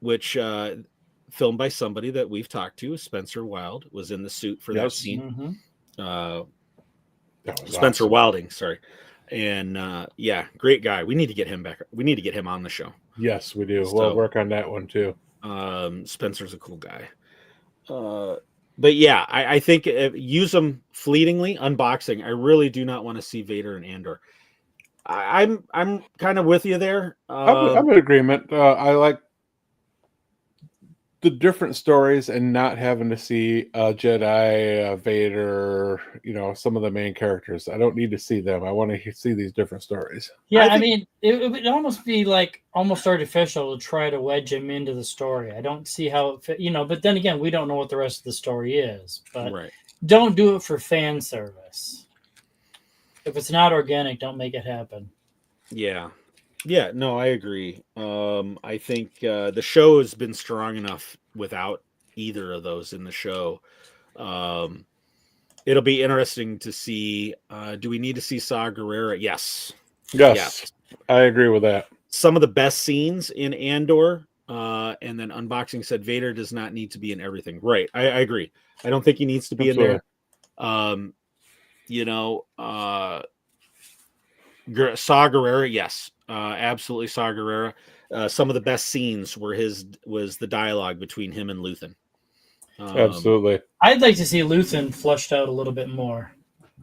B: which filmed by somebody that we've talked to, Spencer Wild, was in the suit for that
A: Yes.
B: scene.
C: Mhm.
A: That was
B: Spencer
A: awesome.
B: Wilding, sorry. And yeah, great guy. We need to get him back. We need to get him on the show.
A: Yes, we do.
B: So-
A: We'll work on that one too.
B: Spencer's a cool guy. But yeah, I think use them fleetingly. Unboxing. I really do not want to see Vader and Andor. I'm kind of with you there.
A: I'm in agreement. I like the different stories and not having to see a Jedi, a Vader, some of the main characters. I don't need to see them. I want to see these different stories.
C: Yeah,
B: I
C: I
B: think-
C: mean, it would almost be like almost artificial to try to wedge him into the story. I don't see how it fit, but then again, we don't know what the rest of the story is. But
B: right.
C: don't do it for fan service. If it's not organic, don't make it happen.
B: Yeah. Yeah, no, I agree. I think the show has been strong enough without either of those in the show. It'll be interesting to see. Do we need to see Saw Gerrera? Yes.
A: Yes, I agree with that.
B: Some of the best scenes in Andor, and then Unboxing said Vader does not need to be in everything. Right. I agree. I don't think he needs to be
A: Absolutely.
B: in there. Saw Gerrera, yes. Absolutely Saw Gerrera. Some of the best scenes was the dialogue between him and Luthen.
A: Absolutely.
C: I'd like to see Luthen flushed out a little bit more.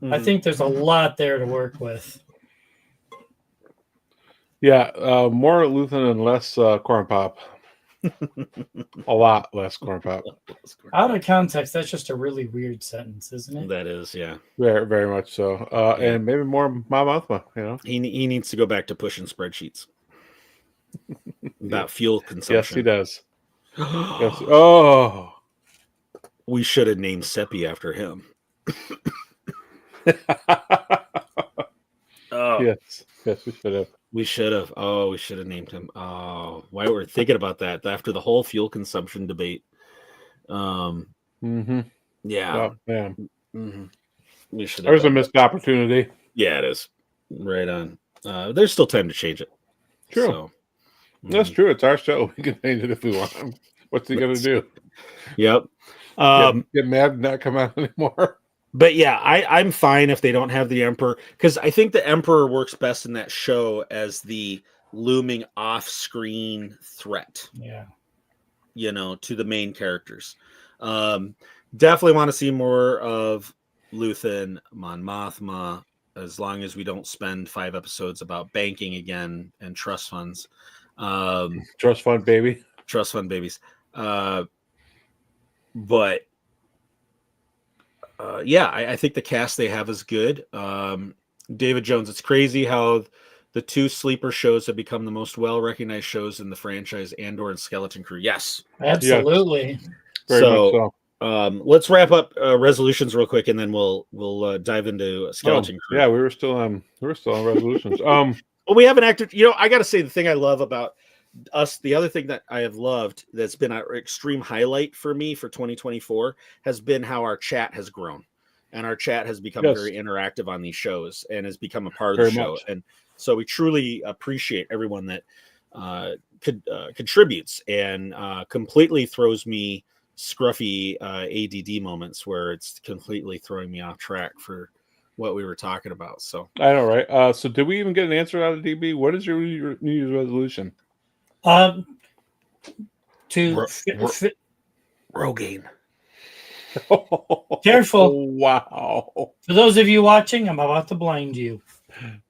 C: I
B: Mhm.
C: think there's a lot there to work with.
A: Yeah, more Luthen and less corn pop. A lot less corn pop.
C: Out of context, that's just a really weird sentence, isn't it?
B: That is, yeah.
A: Very, very much so.
B: Yeah.
A: And maybe more Mom Mothma,
B: He needs to go back to pushing spreadsheets about fuel
A: Yes,
B: consumption.
A: he does. Yes. Oh.
B: We should have named Seppi after him. Oh,
A: Yes, we should have.
B: we should have. Oh, we should have named him. Oh, why we're thinking about that after the whole fuel consumption debate.
A: Mm-hmm.
B: Yeah.
A: Oh, man.
B: Mhm. We should have.
A: There's a
B: done that.
A: missed opportunity.
B: Yeah, it is. Right on. There's still time to change it.
A: True.
B: So,
A: That's true. It's our show. We can change it if we want. What's he going to do?
B: Yep.
A: Get mad and not come out anymore?
B: But yeah, I'm fine if they don't have the Emperor, because I think the Emperor works best in that show as the looming off-screen threat,
C: Yeah.
B: to the main characters. Definitely want to see more of Luthen, Mon Mothma, as long as we don't spend 5 episodes about banking again and trust funds.
A: Trust fund, baby.
B: Trust fund babies. But yeah, I think the cast they have is good. David Jones, it's crazy how the 2 sleeper shows have become the most well-recognized shows in the franchise, Andor and Skeleton Crew. Yes.
C: Absolutely.
A: Very much so.
B: Let's wrap up resolutions real quick, and then we'll dive into Skeleton Crew.
A: Yeah, we were still on resolutions.
B: Well, we have an actor. I got to say, the thing I love about us, the other thing that I have loved that's been an extreme highlight for me for 2024 has been how our chat has grown, and our chat has become
A: Yes.
B: very interactive on these shows and has become a part of
A: Very
B: the show.
A: much.
B: And so we truly appreciate everyone that contributes and completely throws me scruffy ADD moments where it's completely throwing me off track for what we were talking about. So
A: I know, right? So did we even get an answer out of DB? What is your New Year's resolution?
C: To
B: Rogaine.
C: Careful.
A: Wow.
C: For those of you watching, I'm about to blind you.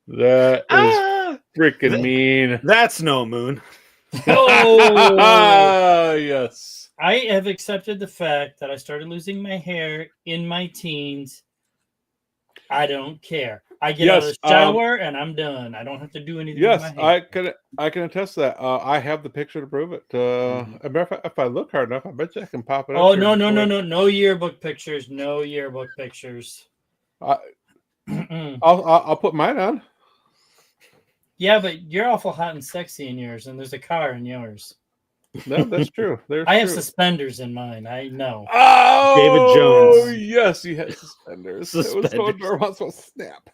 A: That is freaking mean.
B: That's no moon.
C: Oh,
A: Yes.
C: I have accepted the fact that I started losing my hair in my teens. I don't care. I get out of the
A: Yes,
C: shower and I'm done. I don't have to do anything.
A: Yes,
C: with my hair.
A: I can attest to that. I have the picture to prove it. If I look hard enough, I bet you I can pop it up.
C: Oh
A: here
C: no
A: before-
C: no yearbook pictures. No yearbook pictures. Mm-mm.
A: I'll put mine on.
C: Yeah, but you're awful hot and sexy in yours, and there's a car in yours.
A: No, that's true. There's
C: I have
A: true.
C: suspenders in mine. I know.
A: Oh,
B: David Jones.
A: Yes, he had suspenders. It was so
B: Suspenders.
A: adorable. So snap.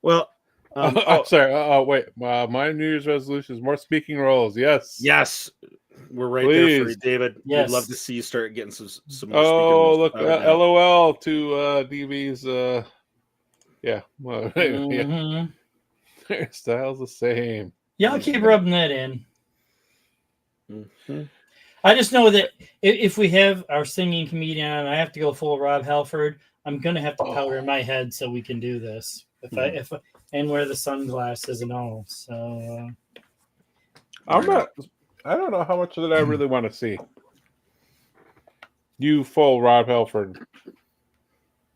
B: Well,
A: I'm sorry. Wait. My New Year's resolution is more speaking roles. Yes.
B: yes, we're right there for you,
A: Please.
B: David.
C: Yes.
B: We'd love to see you start getting some more speaking
A: Oh,
B: roles.
A: look.
B: without a doubt.
A: LOL to DB's. Yeah. Well, yeah.
C: Mhm.
A: Their style's the same.
C: Y'all keep rubbing that in.
B: Mhm.
C: I just know that if we have our singing comedian on, I have to go full Rob Halford. I'm gonna have to powder my head so we can do this. If and wear the sunglasses and all. So
A: I'm not. I don't know how much of that I really want to see. You full Rob Halford.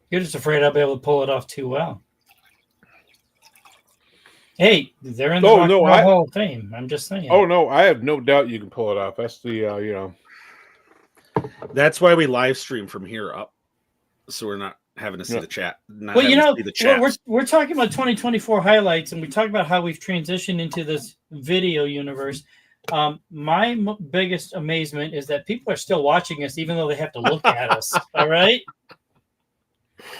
C: you're just afraid I'll be able to pull it off too well. Hey, they're in the Rock and Roll Hall of Fame. I'm just saying.
A: Oh no, I have no doubt you can pull it off. That's the
B: That's why we live stream from here up, so we're not having to see the chat.
C: Well, we're talking about 2024 highlights, and we talk about how we've transitioned into this video universe. My biggest amazement is that people are still watching us, even though they have to look at us. All right,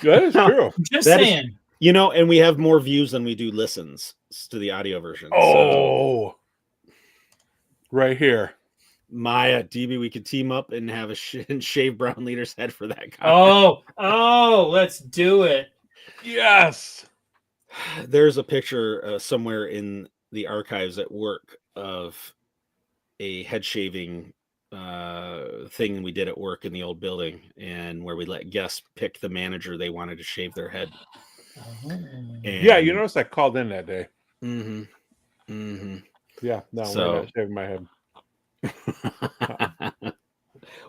A: that is true.
C: I'm just
B: That is-
C: saying.
B: and we have more views than we do listens to the audio version.
A: Oh, right here.
B: Maya, DB, we could team up and have and shave Brown Leader's head for that comment.
C: Oh, let's do it.
A: Yes.
B: There's a picture somewhere in the archives at work of a head shaving thing we did at work in the old building, and where we let guests pick the manager they wanted to shave their head.
A: Yeah, you notice I called in that day.
B: Mm-hmm. Mm-hmm.
A: Yeah, no,
B: So-
A: we're not shaving my head.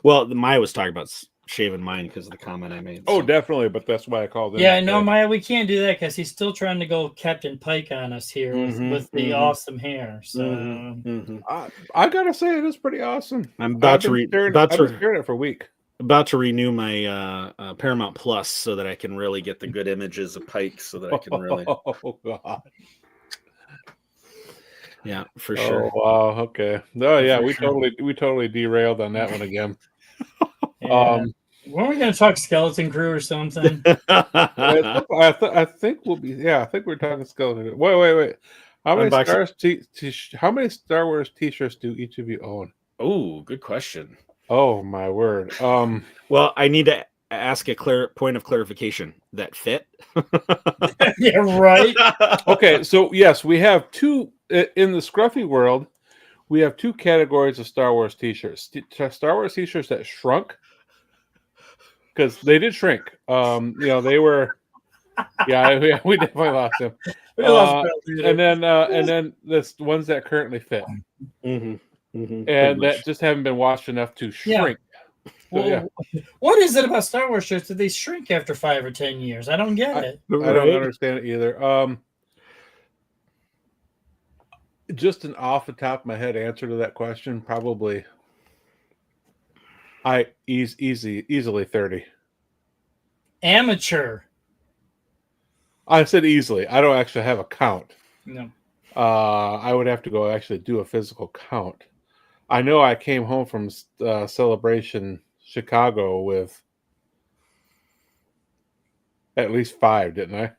B: Well, Maya was talking about shaving mine because of the comment I made.
A: Oh,
B: so.
A: definitely, but that's why I called in.
C: Yeah,
A: that
C: no,
A: day.
C: Maya, we can't do that because he's still trying to go Captain Pike on us here with the awesome hair. So
A: I gotta say it is pretty awesome.
B: I'm about to
A: I've been staring at it for a week.
B: About to renew my Paramount Plus so that I can really get the good images of Pike, so that I can really,
A: Oh God.
B: yeah, for sure.
A: Oh wow. Okay. Oh yeah,
B: For
A: we
B: sure.
A: totally derailed on that one again.
C: weren't we going to talk Skeleton Crew or something?
A: I think we'll be. Yeah, I think we're talking skeleton. Wait. How many
B: Unboxing.
A: How many Star Wars T-shirts do each of you own?
B: Oh, good question.
A: Oh my word.
B: Well, I need to ask a point of clarification. That fit?
C: Yeah, right.
A: Okay, so yes, we have two in the scruffy world. We have two categories of Star Wars T-shirts. Star Wars T-shirts that shrunk, because they did shrink. They were. Yeah, we definitely lost them.
C: We lost
A: and then this ones that currently fit, and that just haven't been washed enough to shrink.
C: Well, what is it about Star Wars shirts that they shrink after 5 or 10 years? I don't get it.
A: I don't understand it either. Just an off the top of my head answer to that question, probably easily 30.
C: Amateur.
A: I said easily. I don't actually have a count.
C: No.
A: I would have to go actually do a physical count. I know I came home from Celebration Chicago with at least 5, didn't I?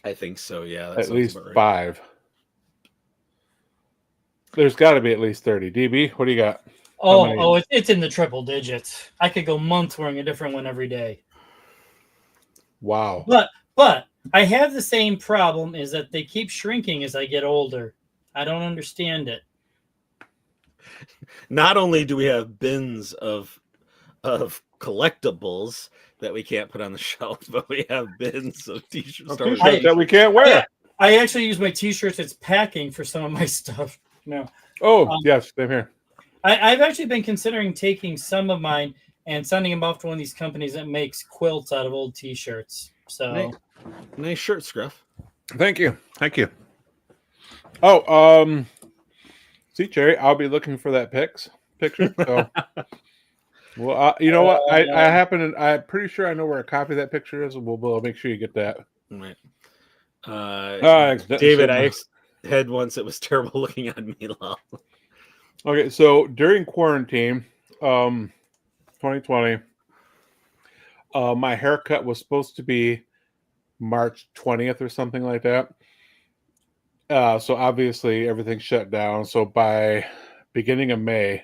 B: I think so. Yeah, that
A: At
B: sounds
A: least
B: about right.
A: 5. There's got to be at least 30. DB, what do you got?
C: It's in the triple digits. I could go months wearing a different one every day.
A: Wow.
C: But I have the same problem, is that they keep shrinking as I get older. I don't understand it.
B: Not only do we have bins of collectibles that we can't put on the shelf, but we have bins of t-shirts
A: T-shirts that we can't wear.
C: Yeah, I actually use my t-shirts as packing for some of my stuff. No.
A: Oh, yes, same here.
C: I've actually been considering taking some of mine and sending them off to one of these companies that makes quilts out of old t-shirts. So
B: nice shirt, Scruff.
A: Thank you. Oh, see, Cherry, I'll be looking for that picture. So, well, you know what? I'm pretty sure I know where a copy of that picture is. We'll make sure you get that.
B: Right.
A: David,
B: I had once. It was terrible looking on me.
A: Okay, so during quarantine, 2020, my haircut was supposed to be March 20th or something like that. So obviously everything shut down. So by beginning of May,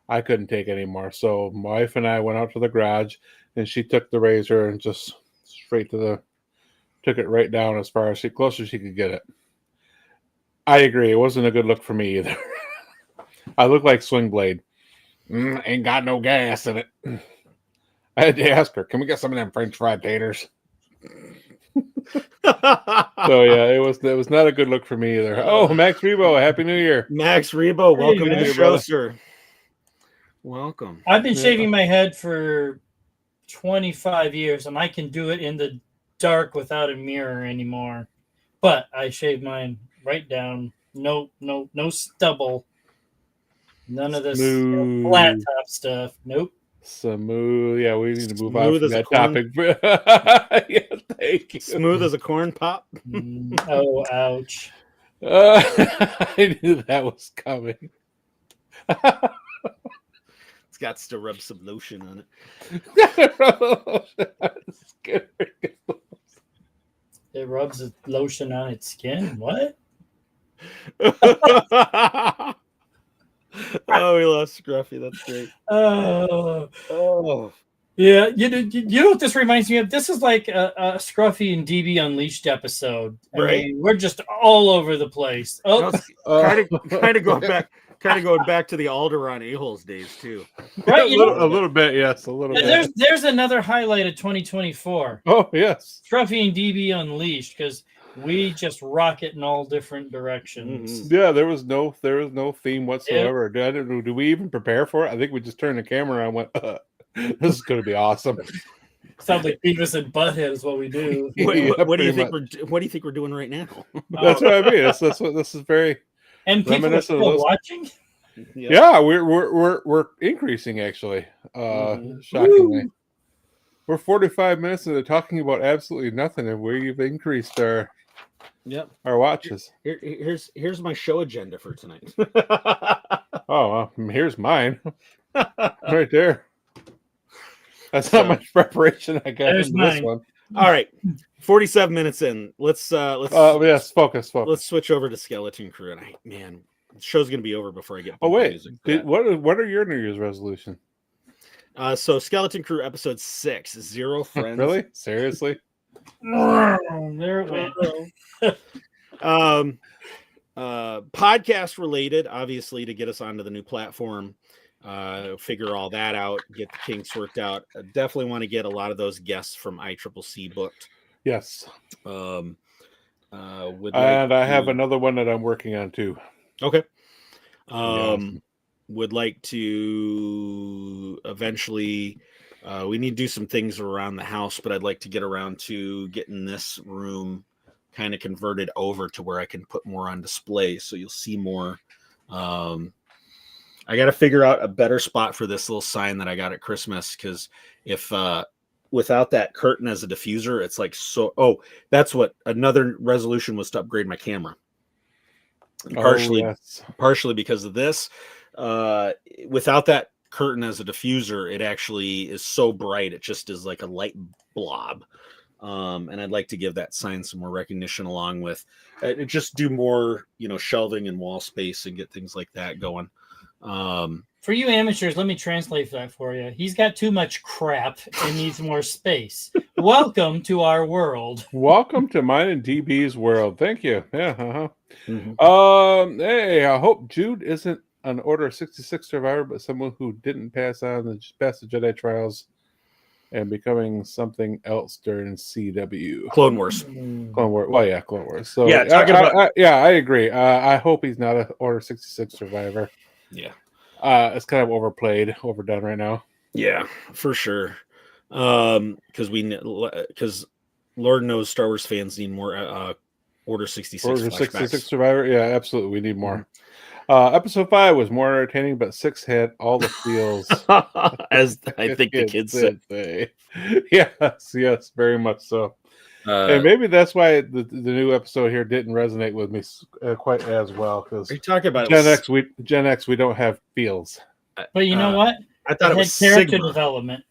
A: I couldn't take anymore. So my wife and I went out to the garage, and she took the razor and just straight to the took it right down as far as close as she could get it. I agree. It wasn't a good look for me either. I look like Swing Blade. Ain't got no gas in it. I had to ask her, can we get some of them French fried taters? So yeah, it was not a good look for me either. Oh, Max Rebo, Happy New Year.
B: Max Rebo, welcome to the
C: Max.
B: show,
A: Brother.
B: sir. Welcome.
C: I've been
A: Yeah.
C: shaving my head for 25 years, and I can do it in the dark without a mirror anymore. But I shave mine right down. No stubble. None of this
A: Smooth.
C: flat top stuff. Nope.
A: Smooth. Yeah, we need to move on
B: Smooth
A: from
B: as a
A: that
B: corn.
A: topic. Yeah, thank you.
B: Smooth as a corn pop.
C: Oh, ouch.
A: I knew that was coming.
B: It's got to rub some lotion on it.
C: It rubs the lotion on its skin. What?
B: Oh, we lost Scruffy. That's great.
C: Oh, yeah. You know what this reminds me of? This is like a Scruffy and DB Unleashed episode. I
B: Right.
C: mean, we're just all over the place. Oh,
B: Kind of going back to the Alderaan a-holes days too.
C: right. You
A: a
C: know,
A: little bit, yes, a little bit.
C: there's another highlight of 2024.
A: Oh yes.
C: Scruffy and DB Unleashed, because we just rock it in all different directions.
A: Yeah, there was no theme whatsoever. Do we even prepare for it? I think we just turned the camera on and went, this is going to be awesome.
C: Sounds like Beavis and Butthead is what we do.
B: What do you
A: pretty
B: think
A: much.
B: what do you think we're doing right now?
A: That's what I mean. That's what this is very.
C: And people are
A: Reminiscent of
C: still
A: those-
C: watching.
A: Yeah, we're increasing actually. Shockingly, we're 45 minutes into talking about absolutely nothing, and we've increased our watches.
B: Here's my show agenda for tonight.
A: Oh, well, here's mine, right there. That's how much preparation I got
C: There's
A: into this
C: mine.
A: one.
B: All right, 47 minutes in. Let's
A: Yes, focus.
B: let's switch over to Skeleton Crew. And the show's gonna be over before I get.
A: Oh wait,
B: music for that.
A: what are your New Year's resolution?
B: So Skeleton Crew episode 6, 0 friends.
A: Really? Seriously?
C: There it went.
B: Podcast related, obviously, to get us onto the new platform. Figure all that out, get the kinks worked out. I definitely want to get a lot of those guests from ICCC booked.
A: Yes.
B: Would like
A: And I have
B: to-
A: another one that I'm working on too.
B: Okay.
A: Yeah.
B: Would like to eventually. We need to do some things around the house, but I'd like to get around to getting this room kind of converted over to where I can put more on display, so you'll see more. I got to figure out a better spot for this little sign that I got at Christmas, because if without that curtain as a diffuser, it's like so. Oh, that's what another resolution was, to upgrade my camera. Partially,
A: yes.
B: partially because of this. Without that curtain as a diffuser, it actually is so bright, it just is like a light blob. And I'd like to give that sign some more recognition, along with just do more, shelving and wall space and get things like that going.
C: For you amateurs, let me translate that for you. He's got too much crap and needs more space. Welcome to our world.
A: Welcome to mine and DB's world. Thank you. Yeah.
B: Mhm.
A: Hey, I hope Jude isn't an Order 66 survivor, but someone who didn't pass the Jedi trials and becoming something else during CW.
B: Clone Wars.
A: Clone Wars. Well, yeah, Clone Wars. So
B: Yeah, talking about-
A: I agree. I hope he's not an Order 66 survivor.
B: Yeah.
A: It's kind of overdone right now.
B: Yeah, for sure. Because Lord knows Star Wars fans need more Order 66
A: Order
B: flashbacks.
A: 66 survivor. Yeah, absolutely. We need more. Episode 5 was more entertaining, but 6 had all the feels.
B: As I think the kids said.
A: say. Yes, very much so. And maybe that's why the new episode here didn't resonate with me quite as well, because
B: Are you talking about
A: Gen X we don't have feels.
C: But you know what?
B: I thought it
C: had
B: was
C: character
B: Sigma.
C: development.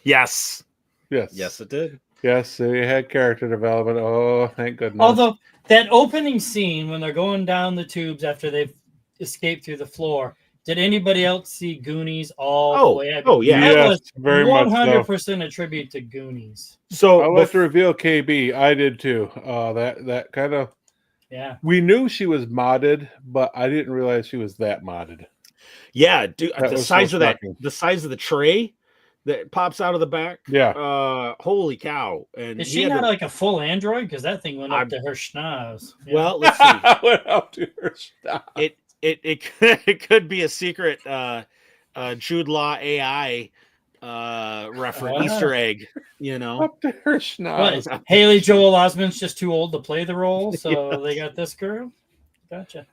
B: Yes.
A: Yes,
B: It did.
A: yes, so you had character development. Oh, thank goodness.
C: Although that opening scene when they're going down the tubes after they've escaped through the floor, did anybody else see Goonies all the way?
B: Yeah.
C: That
A: Yes,
C: was
A: very much so.
C: 100% a tribute to Goonies.
B: So
A: I like to reveal KB. I did too. That kind of.
C: Yeah.
A: We knew she was modded, but I didn't realize she was that modded.
B: Yeah, dude,
A: That
B: the
A: was
B: size
A: so
B: of that,
A: shocking.
B: the size of the tray that pops out of the back.
A: Yeah.
B: Holy cow! And
C: Is
B: he
C: she
B: had
C: not
B: to-
C: like a full android? Because that thing went up to her schnoz. Yeah.
B: Well, let's see.
A: Went up to her stop.
B: It could be a secret Jude Law AI reference Easter egg. You know,
A: Up to her
C: What,
A: schnoz.
C: Haley Joel Osment's just too old to play the role, so they got this girl. Gotcha.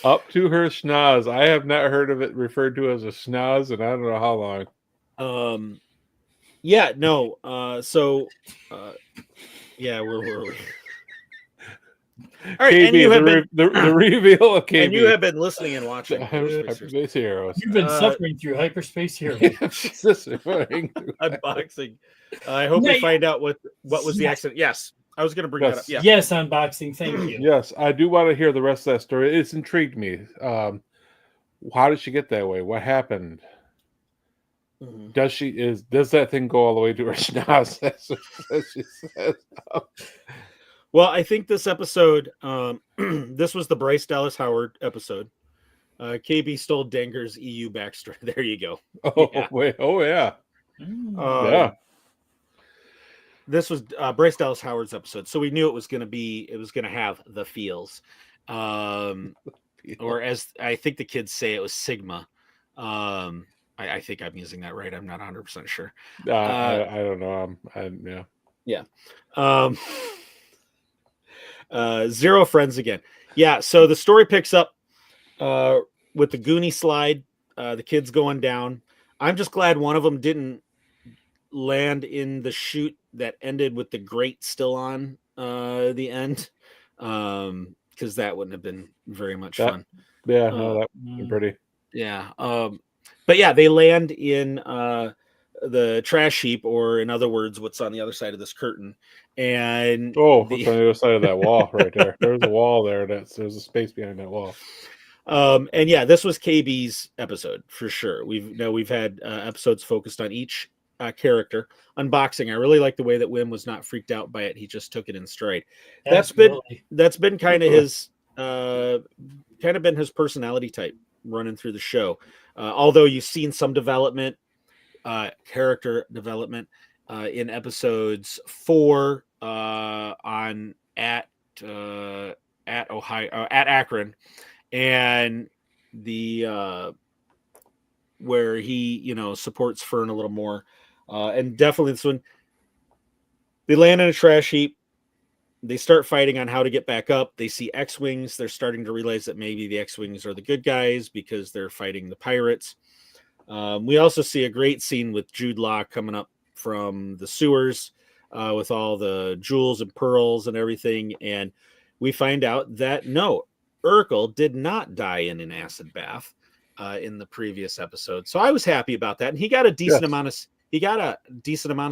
A: Up to her schnoz. I have not heard of it referred to as a schnoz, and I don't know how long.
B: Yeah, no. Yeah, where were we? All right, and
A: KB,
B: you have been
A: the reveal of KB.
B: and you have been listening and watching.
A: Hyperspace Heroes.
C: You've been suffering through Hyperspace here.
B: Unboxing. I hope we find out what was the accident. Yes, I was going to bring that up. Yeah.
C: Yes, unboxing. Thank you.
A: Yes, I do want to hear the rest of that story. It's intrigued me. How did she get that way? What happened?
B: Mhm.
A: Does that thing go all the way to her schnoz? As she says.
B: Well, I think this episode, this was the Bryce Dallas Howard episode. KB stole Denger's EU backstory. There you go.
A: Oh
B: Yeah.
A: wait! Oh yeah! Yeah.
B: This was Bryce Dallas Howard's episode, so we knew it was going to have the feels, or as I think the kids say, it was Sigma. I think I'm using that right. I'm not 100% sure.
A: I don't know. Yeah.
B: Zero friends again. Yeah. So the story picks up with the Goonie slide. The kids going down. I'm just glad one of them didn't land in the chute that ended with the grate still on the end, because that wouldn't have been very much fun.
A: Yeah, no, that would be pretty.
B: Yeah. But yeah, they land in the trash heap, or in other words, what's on the other side of this curtain. And
A: what's on the other side of that wall right there? There's a wall there. There's a space behind that wall.
B: And yeah, this was KB's episode for sure. We've had episodes focused on each character. Unboxing, I really like the way that Wim was not freaked out by it. He just took it in stride. That's been kind of his been his personality type running through the show. Although you've seen some development, character development in episodes 4 on at Ohio at Akron, and the where he supports Fern a little more, and definitely this one. They land in a trash heap. They start fighting on how to get back up. They see X-Wings. They're starting to realize that maybe the X-Wings are the good guys because they're fighting the pirates. We also see a great scene with Jude Law coming up from the sewers with all the jewels and pearls and everything. And we find out that no, Urkel did not die in an acid bath in the previous episode. So I was happy about that. And he got a decent amount of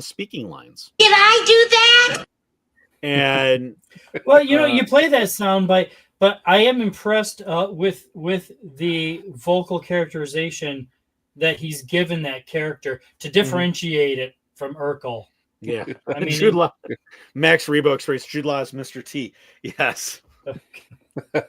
B: speaking lines.
F: Did I do that?
B: And
C: well, you play that soundbite, but I am impressed with the vocal characterization that he's given that character to differentiate it from Urkel.
B: Yeah,
C: I mean,
B: Jude Law, Max Rebo expressed Jude Law as Mr. T. Yes.
C: I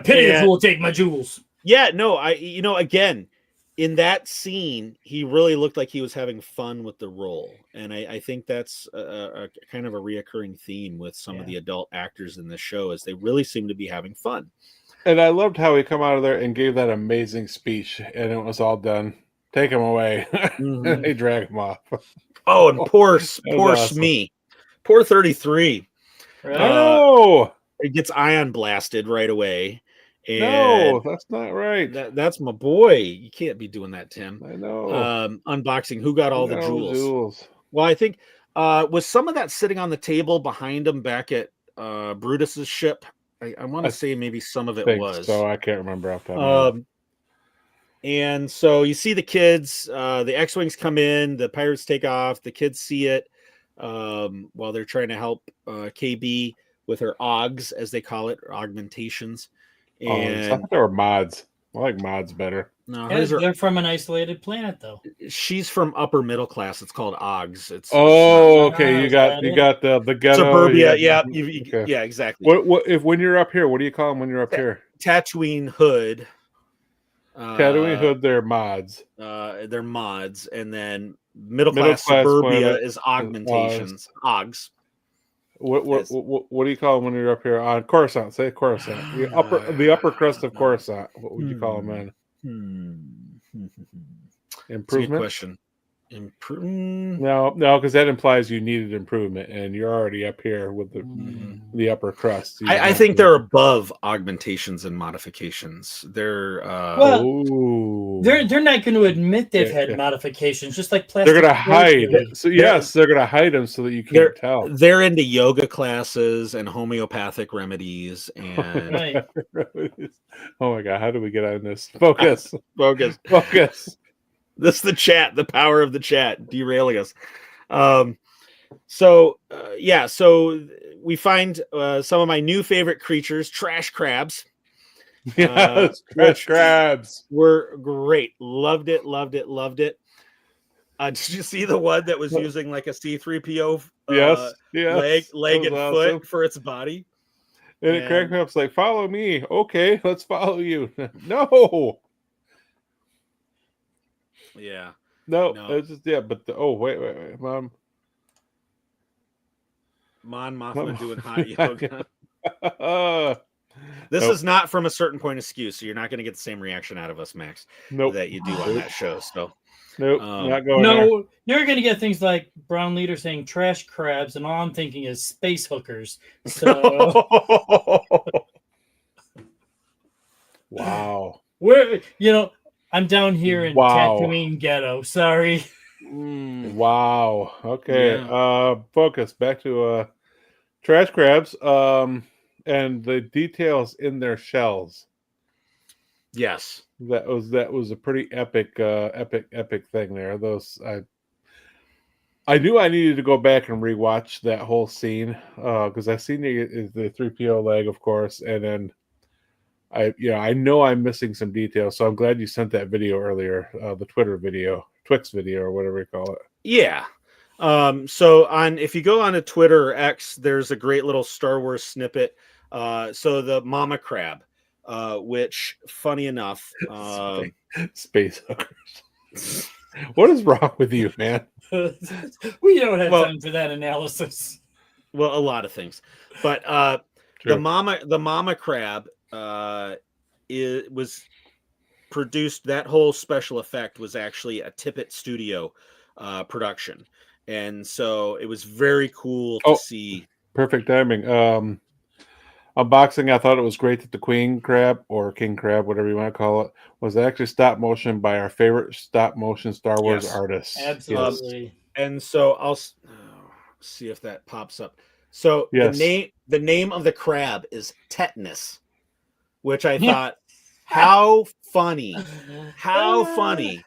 C: pity the fool take my jewels.
B: Yeah, no, again, in that scene, he really looked like he was having fun with the role. And I think that's a kind of a reoccurring theme with some of the adult actors in this show, is they really seem to be having fun.
A: And I loved how he come out of there and gave that amazing speech, and it was all done. Take him away. And they drag him off.
B: Oh, and poor
A: awesome.
B: Smee. Poor 33.
A: No!
B: It gets ion blasted right away. And
A: no, that's not right.
B: That's my boy. You can't be doing that, Tim.
A: I know.
B: Unboxing. Who got all the jewels? Well, I think was some of that sitting on the table behind him back at Brutus's ship. I want to say maybe some of it was.
A: So I can't remember off the top of my head.
B: And so you see the kids, the X-Wings come in, the pirates take off, the kids see it while they're trying to help KB with her AUGs, as they call it, or augmentations.
A: I
B: And
A: thought they were mods. I like mods better.
B: no,
C: Yeah, they're from an isolated planet, though.
B: she's from upper middle class. It's called AUGs. It's
A: Okay. You
C: is
A: got
C: that
A: the ghetto.
B: suburbia.
A: Okay.
B: Yeah, exactly.
A: What if when you're up here? What do you call them when you're up here?
B: Tatooine Hood.
A: Tatooine Hood. They're mods.
B: They're mods, and then middle class suburbia
A: planet
B: is augmentations. AUGs.
A: What do you call them when you're up here on Coruscant? Say Coruscant. The upper crust of Coruscant. What would you call them then?
B: That's a good
A: Improvement.
B: question.
A: No, because that implies you needed improvement, and you're already up here with the upper crust.
B: I think they're above augmentations and modifications. They're
C: they're not going to admit they've had modifications, just like plastic.
A: They're going to hide.
C: surgery.
A: So yes, they're going to hide them so that you can't tell.
B: They're into yoga classes and homeopathic remedies and
C: Right.
A: Oh my god, how do we get on this? Focus.
B: focus. This is the chat, the power of the chat derailing us. So we find some of my new favorite creatures, trash crabs.
A: Yes, trash crabs
B: Were great. Loved it. Did you see the one that was using like a C-3PO
A: yes,
B: leg and
A: That was
B: foot
A: awesome.
B: for its body?
A: And it cracked me up. It's like, follow me. Okay, let's follow you. No.
B: Yeah.
A: No,
B: No.
A: it's just but wait, Mom.
B: Mon Mothma doing hot yoga. This
A: Nope.
B: is not from a certain point of skew, so you're not going to get the same reaction out of us, Max,
A: Nope.
B: that you do on that show. So
A: Nope. Not going
C: No, you're going to get things like Brown Leader saying trash crabs, and all I'm thinking is space hookers. So
A: Wow.
C: I'm down here in
A: Wow.
C: Tatooine ghetto. Sorry.
A: Wow. Okay.
B: Yeah.
A: Focus back to trash crabs. And the details in their shells.
B: yes.
A: That was a pretty epic thing there. I knew I needed to go back and rewatch that whole scene because I seen the 3PO leg, of course, and then I know I'm missing some details. So I'm glad you sent that video earlier, the Twix video, or whatever you call it.
B: Yeah. So if you go on to Twitter or X, there's a great little Star Wars snippet. So the mama crab, which funny enough,
A: Space hookers. What is wrong with you, man?
C: We don't have time for that analysis.
B: well, a lot of things, but the mama crab it was produced. That whole special effect was actually a Tippett Studio production, and so it was very cool to see.
A: Perfect timing. Unboxing, I thought it was great that the queen crab or king crab, whatever you want to call it, was actually stop motion by our favorite stop motion Star Wars artists.
C: Absolutely.
B: And so I'll see if that pops up. So the name of the crab is Tetanus, which I thought, how funny. How
C: many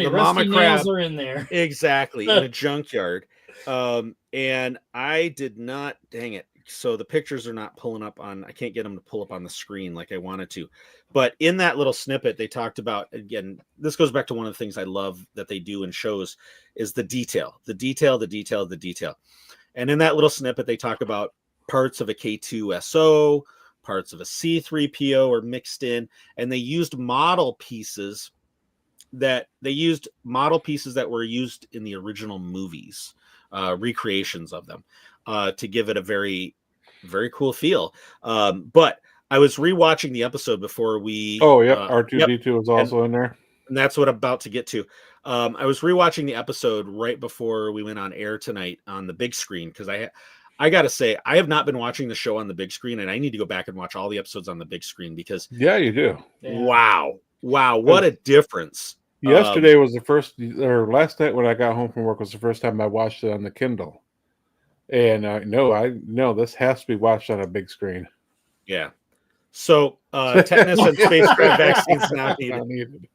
B: The
C: rusty
B: mama
C: nails
B: crab-
C: are in there?
B: Exactly, in a junkyard. And I did not, dang it. So the pictures are not pulling up I can't get them to pull up on the screen like I wanted to. But in that little snippet, they talked about, again, this goes back to one of the things I love that they do in shows is the detail. And in that little snippet, they talk about parts of a K2SO, parts of a C3PO are mixed in, and they used model pieces that were used in the original movies, recreations of them, to give it a very, very cool feel. But I was rewatching the episode before we.
A: Oh, yep. R2D2 was also in there.
B: And that's what I'm about to get to. I was rewatching the episode right before we went on air tonight on the big screen because I got to say, I have not been watching the show on the big screen, and I need to go back and watch all the episodes on the big screen because.
A: Yeah, you do.
B: Wow. What a difference
A: Yesterday was the first, or last night when I got home from work was the first time I watched it on the Kindle. And no, this has to be watched on a big screen.
B: Yeah. So tetanus and spacecraft vaccines now needed.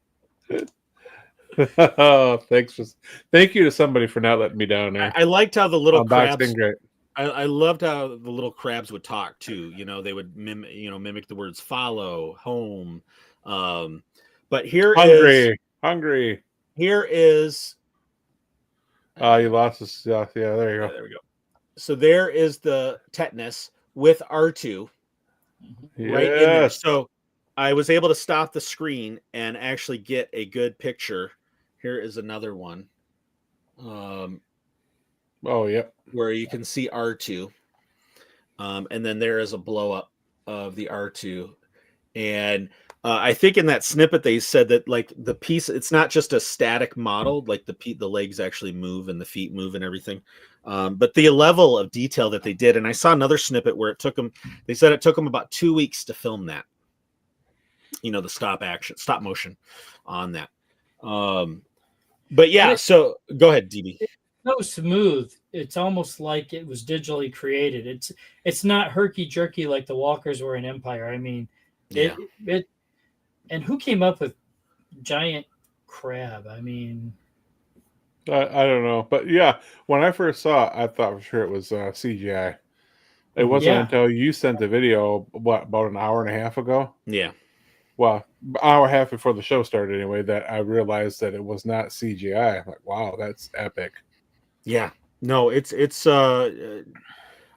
A: Oh, thank you to somebody for not letting me down there.
B: I liked how the little crabs.
A: Great.
B: I loved how the little crabs would talk too. They would mimic the words follow, home. But here
A: hungry.
B: Here is.
A: You lost us. Yeah, there you go.
B: There we go. So there is the tetanus with R2 right in there. So I was able to stop the screen and actually get a good picture. Here is another one. Where you can see R2. And then there is a blow up of the R2. And I think in that snippet they said that like the piece, it's not just a static model, like the legs actually move and the feet move and everything. But the level of detail that they did, and I saw another snippet where they said it took them about 2 weeks to film that. The stop motion on that. But yeah, so go ahead, DB.
C: It's so smooth. It's almost like it was digitally created. It's not herky jerky like the walkers were in Empire. I mean,
B: yeah.
C: And who came up with giant crab? I mean,
A: I don't know, but yeah, when I first saw it, I thought for sure it was CGI. It wasn't until you sent the video, about an hour and a half ago?
B: Yeah.
A: Well, an hour and a half before the show started anyway, that I realized that it was not CGI. I'm like, wow, that's epic.
B: Yeah. No, it's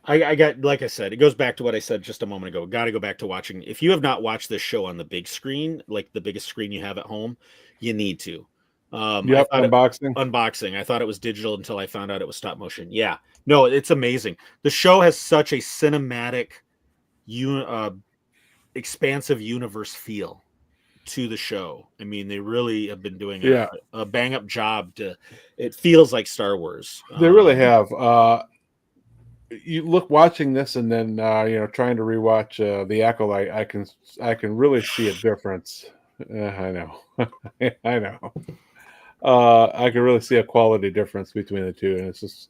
B: I got, like I said, it goes back to what I said just a moment ago. Got to go back to watching. If you have not watched this show on the big screen, like the biggest screen you have at home, you need to. Unboxing. I thought it was digital until I found out it was stop motion. Yeah. No, it's amazing. The show has such a cinematic, expansive universe feel to the show. I mean, they really have been doing a bang up job. It feels like Star Wars.
A: They really have. You look watching this and then trying to rewatch The Acolyte. I can really see a difference. I know. I know. I can really see a quality difference between the two, and it's just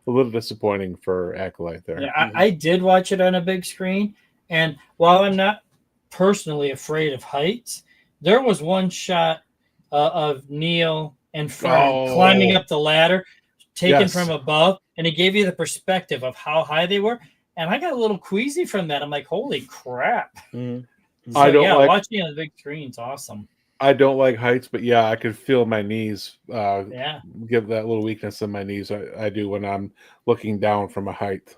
A: a little disappointing for Acolyte there.
C: Yeah, I did watch it on a big screen, and while I'm not personally afraid of heights, there was one shot of Neil and Fern climbing up the ladder, taken from above, and it gave you the perspective of how high they were, and I got a little queasy from that. I'm like, holy crap. So, watching on the big screen's awesome.
A: I don't like heights, but yeah, I could feel my knees give that little weakness in my knees. I do when I'm looking down from a height.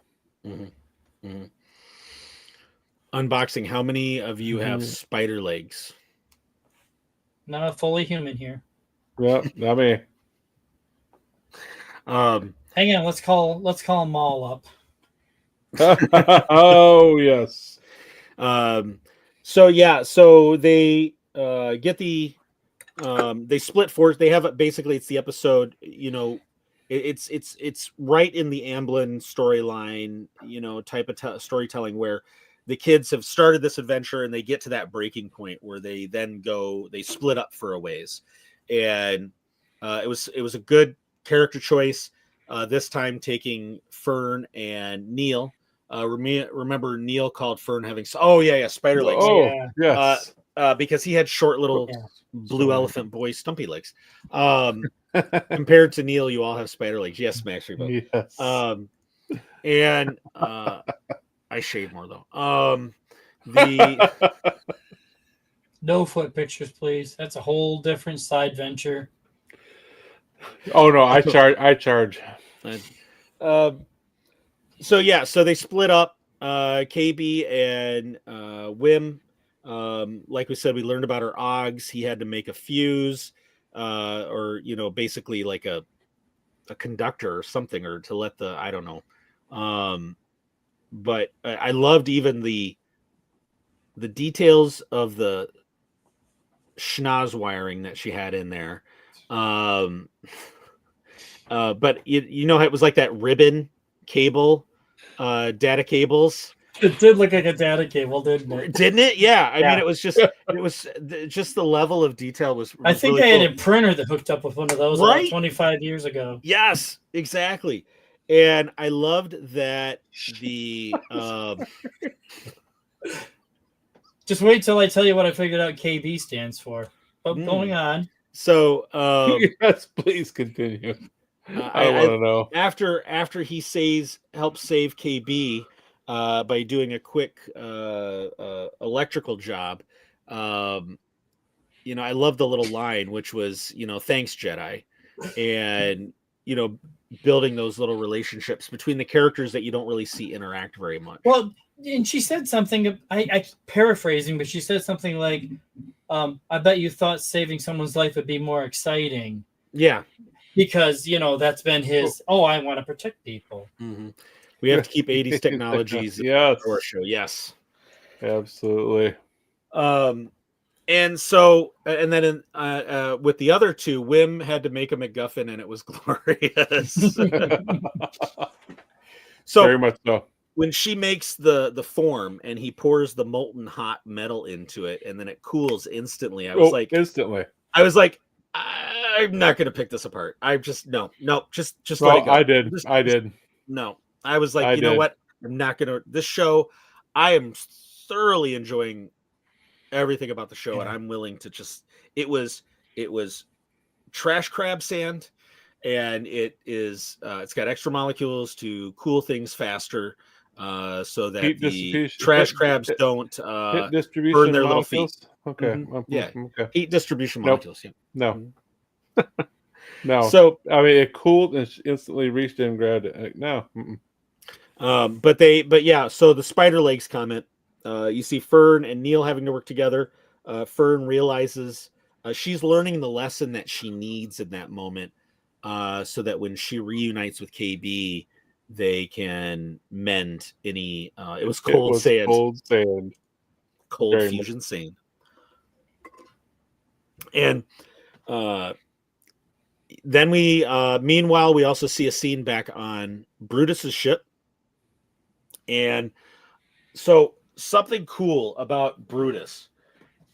B: Unboxing, how many of you have spider legs?
C: Not fully human here.
A: Yeah, not me.
C: Hang on, let's call them all up.
A: Oh yes.
B: So they get the they split force. They have basically it's the episode. It's right in the Amblin storyline. Type of storytelling where the kids have started this adventure and they get to that breaking point where they then they split up for a ways, and it was a good character choice. This time taking Fern and Neil. Remember Neil called Fern having spider legs.
A: Oh yes.
B: Because he had short little blue elephant boy stumpy legs. Compared to Neil, you all have spider legs. Yes, Max.
A: Yes.
B: And I shave more though. The
C: no foot pictures, please. That's a whole different side venture.
A: Oh no, I charge.
B: So they split up. KB and Wim. Like we said, we learned about our Oggs. He had to make a fuse, or basically like a conductor or something, or to let I don't know. But I loved even the details of the schnoz wiring that she had in there. But it was like that ribbon cable, data cables.
C: It did look like a data cable, didn't it?
B: Didn't it? Yeah. I mean,
C: Yeah.
B: it was just just the level of detail was
C: I think
B: really
C: I had
B: cool.
C: a printer that hooked up with one of those
B: Right?
C: about 25 years ago.
B: Yes, exactly. And I loved that the
C: Just wait till I tell you what I figured out KB stands for. But going on.
B: so
A: Yes, please continue. I
B: I
A: want to know.
B: after he helps save KB by doing a quick electrical job. I love the little line, which was, thanks, Jedi. And, building those little relationships between the characters that you don't really see interact very much.
C: Well, and she said something, I paraphrasing, but she said something like, I bet you thought saving someone's life would be more exciting.
B: Yeah.
C: Because, that's been his, I want to protect people.
B: Mm-hmm. We have to keep 80s technologies
A: Yes.
B: in our show. Yes.
A: Absolutely.
B: And so, and then with the other two, Wim had to make a MacGuffin, and it was glorious. So
A: very much so.
B: When she makes the form and he pours the molten hot metal into it, and then it cools instantly, I was like,
A: instantly.
B: I was like, I'm not going to pick this apart. I just just let it go.
A: I did.
B: No, I was like, you know what? I'm not going to. This show, I am thoroughly enjoying everything about the show, and I'm willing to just. It was trash crab sand, and it's got extra molecules to cool things faster, so that the trash crabs don't burn their little feet.
A: Okay.
B: Mm-hmm. Yeah.
A: Okay.
B: Heat distribution molecules. Yeah.
A: No. No.
B: So
A: I mean, it cooled and instantly reached in and grabbed it. No.
B: But yeah. So the spider legs comment. You see Fern and Neil having to work together. Fern realizes she's learning the lesson that she needs in that moment, so that when she reunites with KB, they can mend any. It was cold sand.
A: Cold sand.
B: Cold very fusion much. Sand. And then we, meanwhile, we also see a scene back on Brutus's ship, and so something cool about Brutus,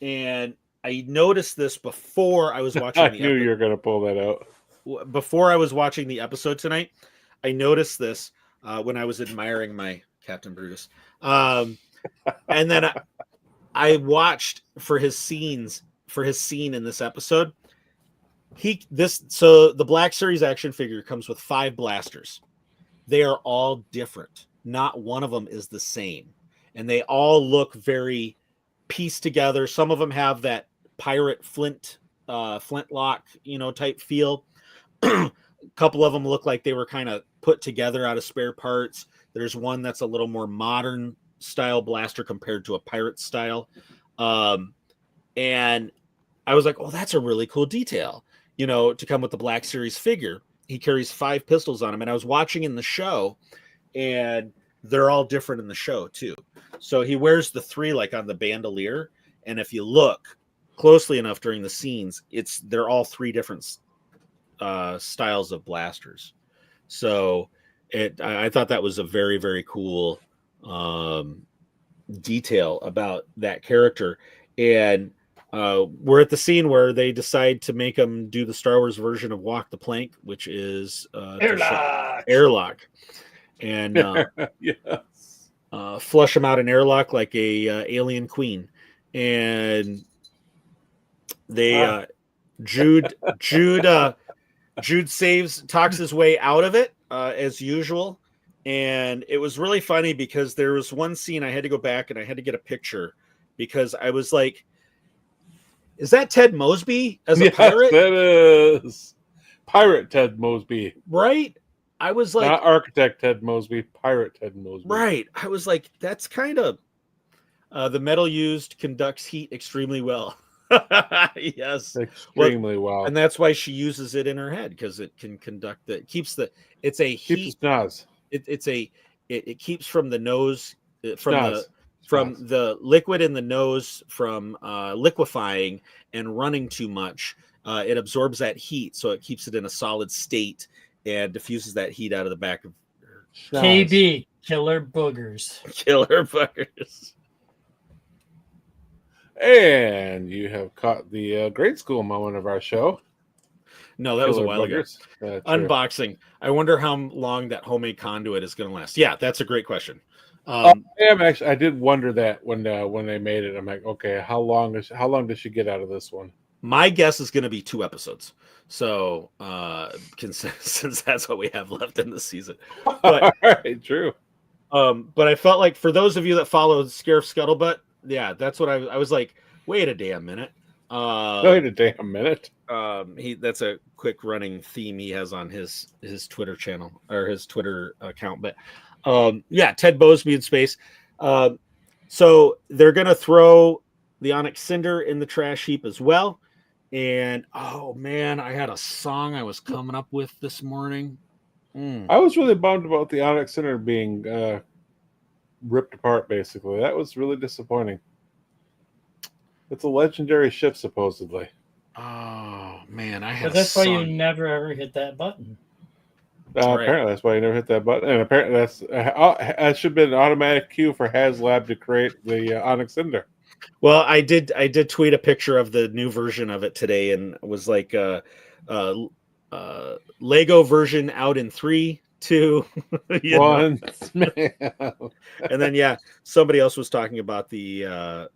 B: and I noticed this before I was watching.
A: I knew you were going to pull that out.
B: Before I was watching the episode tonight, I noticed this when I was admiring my Captain Brutus, and then I watched for his scene in this episode. So the Black Series action figure comes with 5 blasters. They are all different. Not one of them is the same. And they all look very pieced together. Some of them have that pirate flintlock, type feel. A couple of them look like they were kind of put together out of spare parts. There's one that's a little more modern style blaster compared to a pirate style. And I was like, oh, that's a really cool detail, to come with the Black Series figure. He carries 5 pistols on him. And I was watching in the show, and they're all different in the show too. So he wears the 3 like on the bandolier. And if you look closely enough during the scenes, they're all 3 different styles of blasters. So I thought that was a very, very cool detail about that character. And we're at the scene where they decide to make him do the Star Wars version of Walk the Plank, which is airlock. And
A: yes.
B: Flush him out in airlock like a alien queen. And they Jude talks his way out of it as usual. And it was really funny because there was one scene I had to go back and I had to get a picture because I was like, is that Ted Mosby as a pirate?
A: That is Pirate Ted Mosby.
B: Right? I was like,
A: not Architect Ted Mosby, Pirate Ted Mosby.
B: Right. I was like, that's kind of the metal used conducts heat extremely well. Yes.
A: Extremely well.
B: And that's why she uses it in her head, because it can conduct it keeps heat. It keeps from the nose from the liquid in the nose from liquefying and running too much. It absorbs that heat, so it keeps it in a solid state and diffuses that heat out of the back of her.
C: KB. Killer boogers.
B: Killer buggers.
A: And you have caught the grade school moment of our show.
B: No, that was a
A: Killer
B: while ago.
A: buggers. True.
B: Unboxing. I wonder how long that homemade conduit is going to last. Yeah, that's a great question.
A: I did wonder that when they made it. I'm like, okay, how long does she get out of this one?
B: My guess is going to be 2 episodes. So, since that's what we have left in the season. But,
A: All right, true.
B: but I felt like for those of you that followed Scare Scuttlebutt, yeah, that's what I was like. Wait a damn minute.
A: Wait a damn minute.
B: That's a quick running theme he has on his Twitter channel or his Twitter account. But yeah, Ted Bosby in space. So they're gonna throw the Onyx Cinder in the trash heap as well. And oh man, I had a song I was coming up with this morning.
A: I was really bummed about the Onyx Center being ripped apart. Basically, that was really disappointing. It's a legendary ship, supposedly.
B: Oh man, I had.
C: But that's why you never ever hit that button.
B: Right.
A: Apparently, that's why you never hit that button. And apparently, that should have been an automatic cue for HasLab to create the Onyx Cinder.
B: Well, I did tweet a picture of the new version of it today, and it was like Lego version out in 3, 2,
A: 1.
B: And then yeah, somebody else was talking about the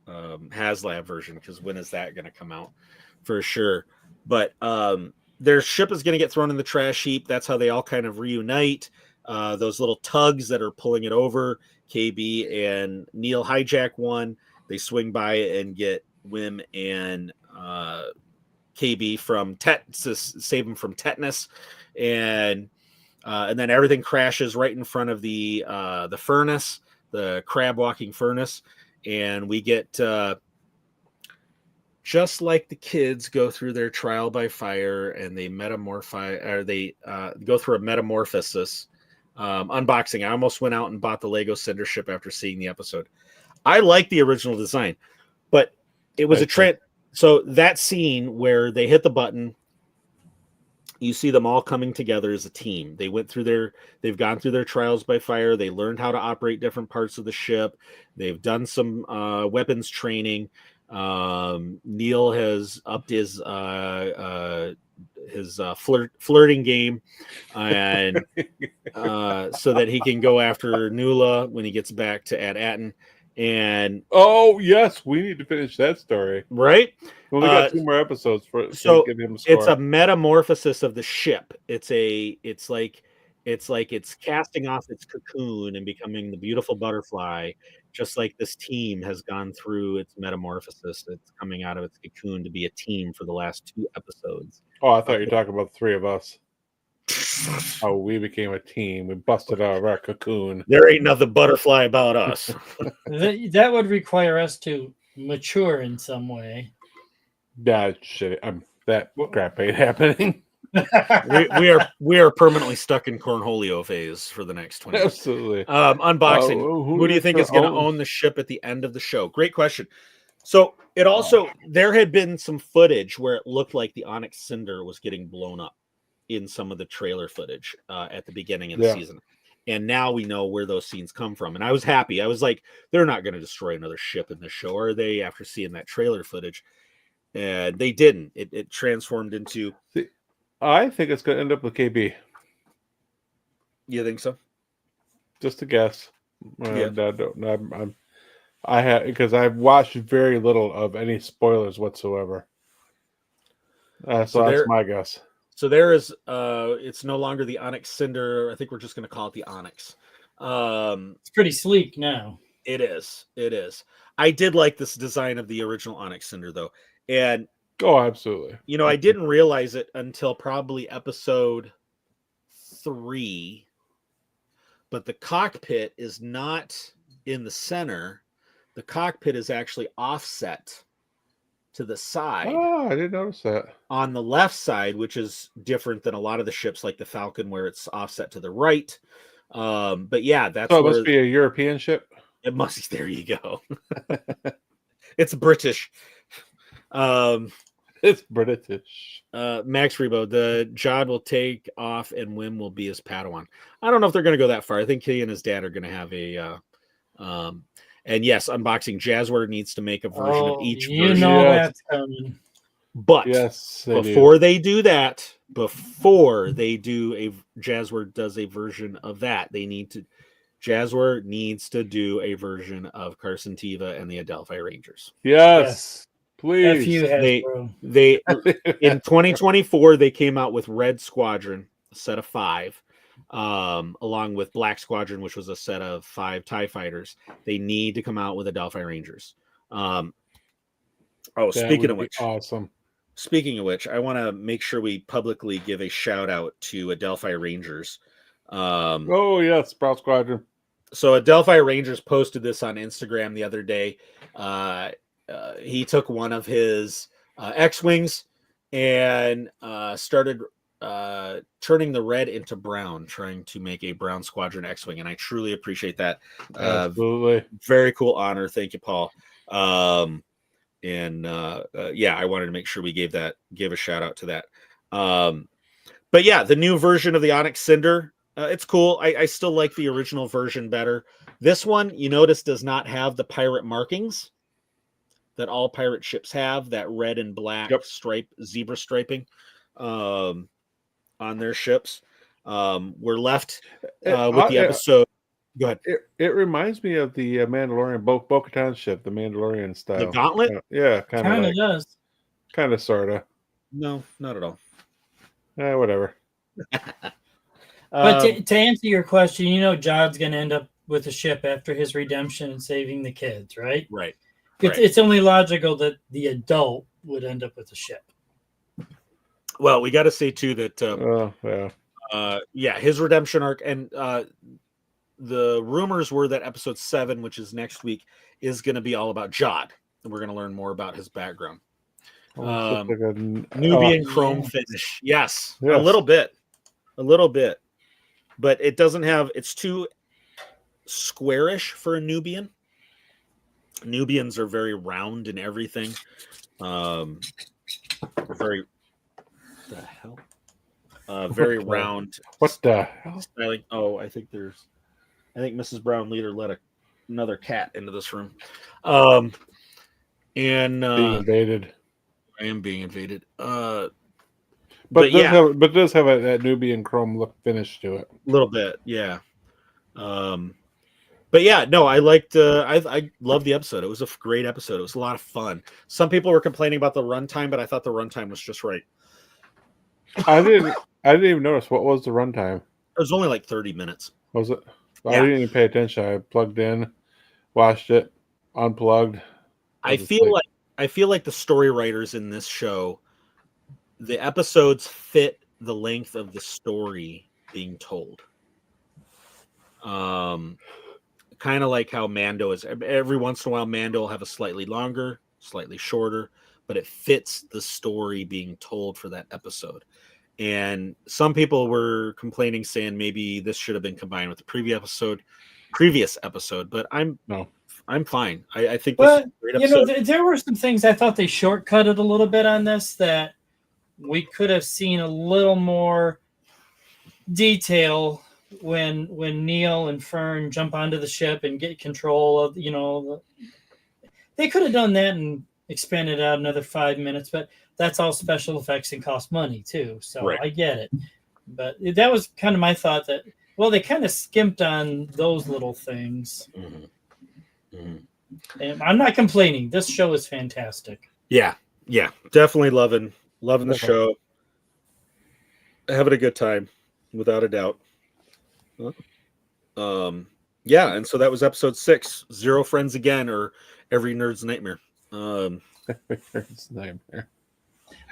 B: HasLab version because when is that going to come out for sure? But their ship is going to get thrown in the trash heap. That's how they all kind of reunite. Those little tugs that are pulling it over, KB and Neil hijack one. They swing by and get Wim and KB from save them from tetanus, and then everything crashes right in front of the furnace, the crab walking furnace, and we get just like the kids go through their trial by fire and they go through a metamorphosis. Unboxing. I almost went out and bought the Lego Cinder ship after seeing the episode. I like the original design, but it was so that scene where they hit the button, you see them all coming together as a team. They've gone through their trials by fire. They learned how to operate different parts of the ship. They've done some weapons training. Neil has upped his flirting game, and so that he can go after Nuala when he gets back to At-Atten. And
A: oh yes, we need to finish that story.
B: Right?
A: We only got 2 more episodes to give him a score.
B: It's a metamorphosis of the ship. It's like it's casting off its cocoon and becoming the beautiful butterfly, just like this team has gone through its metamorphosis. It's coming out of its cocoon to be a team for the last 2 episodes.
A: Oh, I thought you were talking about the 3 of us. Oh, we became a team. We busted out of our cocoon.
B: There ain't nothing butterfly about us.
C: That would require us to mature in some way.
A: That shit. That crap ain't happening.
B: we are permanently stuck in Cornholio phase for the next 20 years.
A: Absolutely.
B: Unboxing. Who do you think is going to own the ship at the end of the show? Great question. So it also there had been some footage where it looked like the Onyx Cinder was getting blown up in some of the trailer footage at the beginning of the season. And now we know where those scenes come from. And I was happy. I was like, they're not going to destroy another ship in this show, are they, after seeing that trailer footage? And they didn't. It transformed into...
A: I think it's going to end up with KB.
B: You think so?
A: Just a guess.
B: Yeah.
A: I have, because I've watched very little of any spoilers whatsoever. So that's my guess.
B: So there is, it's no longer the Onyx Cinder. I think we're just going to call it the Onyx.
C: It's pretty sleek now.
B: It is. I did like this design of the original Onyx Cinder, though. And
A: absolutely.
B: I didn't realize it until probably episode 3. But the cockpit is not in the center. The cockpit is actually offset to the side.
A: Oh, I didn't notice that.
B: On the left side, which is different than a lot of the ships like the Falcon, where it's offset to the right. But yeah, that's
A: so it must be a European ship.
B: It must. There you go. It's British.
A: It's British.
B: Max Rebo, the Jod will take off and Wim will be his Padawan. I don't know if they're going to go that far. I think he and his dad are going to have a. And yes, unboxing. Jazzware needs to make a version of each
C: you
B: version.
C: know
A: Yes.
C: that's coming.
B: But
A: Yes, they
B: before they do that, before they do Jazzware does a version of that, Jazzware needs to do a version of Carson Teva and the Adelphi Rangers.
A: Yes,
C: F you,
A: please.
C: Hasbro.
B: They in 2024 they came out with Red Squadron, a set of 5, along with Black Squadron, which was a set of 5 TIE fighters. They need to come out with Adelphi Rangers.
A: That
B: Speaking
A: would
B: of
A: be
B: which,
A: awesome.
B: I want to make sure we publicly give a shout out to Adelphi Rangers.
A: Oh yes, Brown Squadron.
B: So Adelphi Rangers posted this on Instagram the other day. He took one of his X-Wings and started turning the red into brown, trying to make a Brown Squadron X-Wing. And I truly appreciate that.
A: Absolutely.
B: Very cool honor. Thank you, Paul. Yeah, I wanted to make sure we gave a shout out to that. But yeah, the new version of the Onyx Cinder, it's cool. I still like the original version better. This one, you notice, does not have the pirate markings that all pirate ships have, that red and black zebra striping on their ships. We're left with the episode. Go ahead.
A: It reminds me of the Mandalorian Bo-Katan ship, the Mandalorian style.
B: The Gauntlet?
A: Yeah,
C: Kind of does.
A: Kind of, sort of.
B: No, not at all.
A: Whatever.
C: But to answer your question, Jod's going to end up with a ship after his redemption and saving the kids, right?
B: Right.
C: It's only logical that the adult would end up with a ship.
B: Well, we got to say too that his redemption arc, and the rumors were that episode 7, which is next week, is going to be all about Jod, and we're going to learn more about his background. Nubian chrome finish, yes, a little bit, but it doesn't have. It's too squarish for a Nubian. Nubians are very round and everything. Very the hell. Very round.
A: What the hell?
B: Styling. Oh, I think Mrs. Brown Leader let another cat into this room. Being
A: invaded.
B: I am being invaded.
A: But it does have that Nubian chrome look finish to it.
B: A little bit, yeah. But yeah, no, I liked. I loved the episode. It was a great episode. It was a lot of fun. Some people were complaining about the runtime, but I thought the runtime was just right.
A: I didn't even notice. What was the runtime?
B: It was only like 30 minutes.
A: Was it?
B: Yeah.
A: I didn't even pay attention. I plugged in, watched it, unplugged.
B: I feel like the story writers in this show, the episodes fit the length of the story being told. Kind of like how Mando is. Every once in a while, Mando will have a slightly longer, slightly shorter, but it fits the story being told for that episode. And some people were complaining, saying maybe this should have been combined with the previous episode. But I'm fine. I think this is a great episode.
C: There were some things I thought they shortcutted a little bit on this that we could have seen a little more detail when Neil and Fern jump onto the ship and get control of, they could have done that and expanded out another 5 minutes, but that's all special effects and cost money too. So right. I get it. But that was kind of my thought that, they kind of skimped on those little things. Mm-hmm. Mm-hmm. And I'm not complaining. This show is fantastic.
B: Yeah. Definitely loving the show. Having a good time, without a doubt. And so that was episode 6, Zero Friends Again, or Every Nerd's Nightmare.
A: Nerd's Nightmare.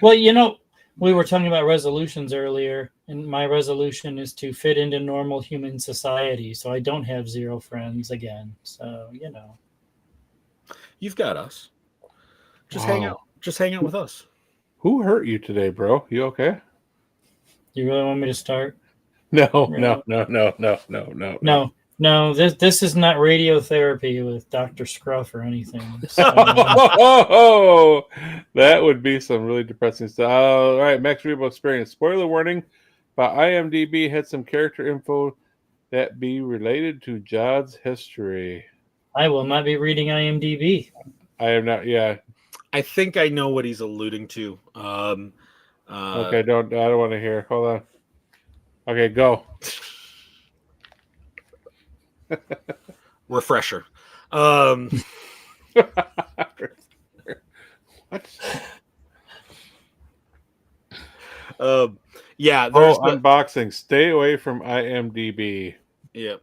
C: Well, we were talking about resolutions earlier, and my resolution is to fit into normal human society, so I don't have 0 friends again. So,
B: You've got us. Just hang out. Just hang out with us.
A: Who hurt you today, bro? You okay?
C: You really want me to start?
A: No.
C: No, this is not radiotherapy with Dr. Scruff or anything. So,
A: Oh, that would be some really depressing stuff. All right, Max Rebo experience. Spoiler warning: but IMDb had some character info that be related to Jod's history.
C: I will not be reading IMDb.
A: I am not. Yeah.
B: I think I know what he's alluding to.
A: Okay. I don't want to hear. Hold on. Okay, go.
B: Refresher.
A: What?
B: Yeah. There's
A: unboxing. Stay away from IMDb.
B: Yeah.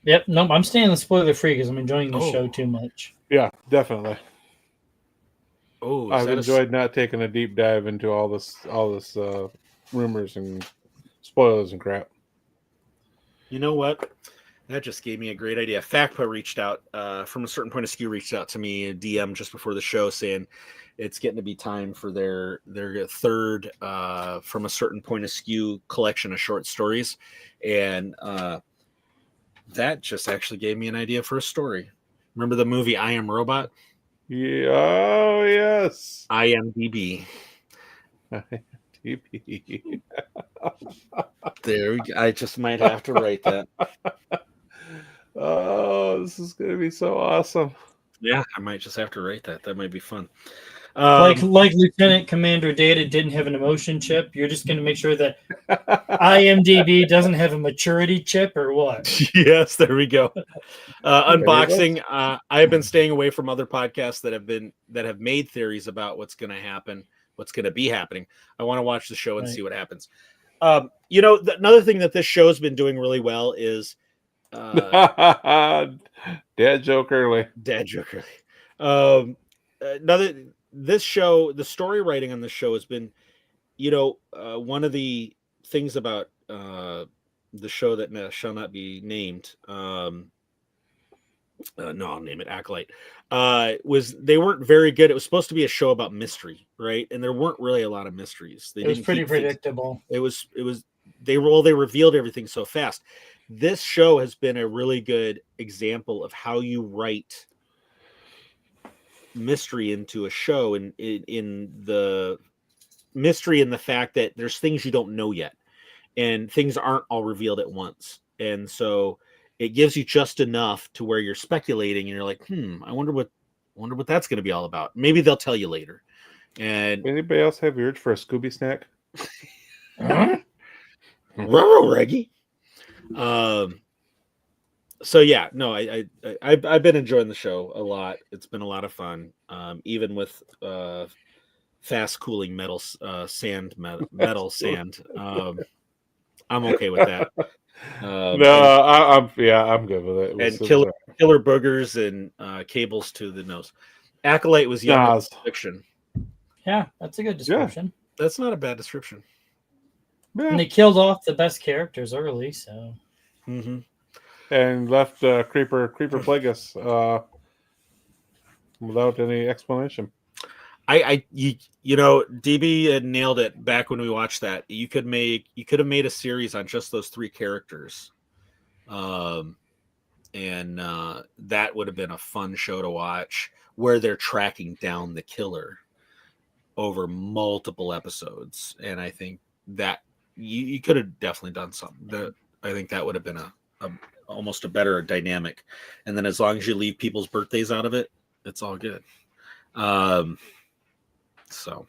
C: Yep. Nope. I'm staying spoiler free because I'm enjoying the show too much.
A: Yeah, definitely.
B: Oh,
A: I've enjoyed not taking a deep dive into all this rumors and spoilers and crap.
B: You know what? That just gave me a great idea. FACPA reached out from a certain point of skew, reached out to me, a DM just before the show, saying it's getting to be time for their third from a certain point of skew collection of short stories, and that just actually gave me an idea for a story. Remember the movie I Am Robot?
A: Yeah. Oh yes.
B: IMDb.
A: IMDb.
B: There, I just might have to write that.
A: Oh, this is going to be so awesome.
B: Yeah, I might just have to write that. That might be fun.
C: Like Lieutenant Commander Data didn't have an emotion chip. You're just going to make sure that IMDb doesn't have a maturity chip, or what?
B: Yes, there we go. Unboxing. I've been staying away from other podcasts that have made theories about what's going to happen, what's going to be happening. I want to watch the show and see what happens. Another thing that this show's been doing really well is
A: Dad joke early.
B: This show, the story writing on this show has been, one of the things about the show that shall not be named. No, I'll name it Acolyte. Was they weren't very good. It was supposed to be a show about mystery, right? And there weren't really a lot of mysteries.
C: It was pretty predictable.
B: It was. They revealed everything so fast. This show has been a really good example of how you write mystery into a show, and in the mystery and the fact that there's things you don't know yet, and things aren't all revealed at once, and so it gives you just enough to where you're speculating and you're like, I wonder what that's going to be all about. Maybe they'll tell you later. And
A: anybody else have the urge for a Scooby snack?
B: Reggie. So yeah, no, I've been enjoying the show a lot. It's been a lot of fun, even with fast cooling metal sand. I'm okay with that.
A: I'm good with it.
B: And killer boogers and cables to the nose. Acolyte was young fiction.
C: Yeah, that's a good description.
B: Yeah, that's not a bad description.
A: Yeah.
C: And they killed off the best characters early, so.
B: Mm-hmm.
A: And left Creeper Plagueis without any explanation.
B: DB had nailed it back when we watched that. You could have made a series on just those three characters, and that would have been a fun show to watch, where they're tracking down the killer over multiple episodes. And I think that you could have definitely done something. I think that would have been almost a better dynamic. And then as long as you leave people's birthdays out of it, it's all good. So,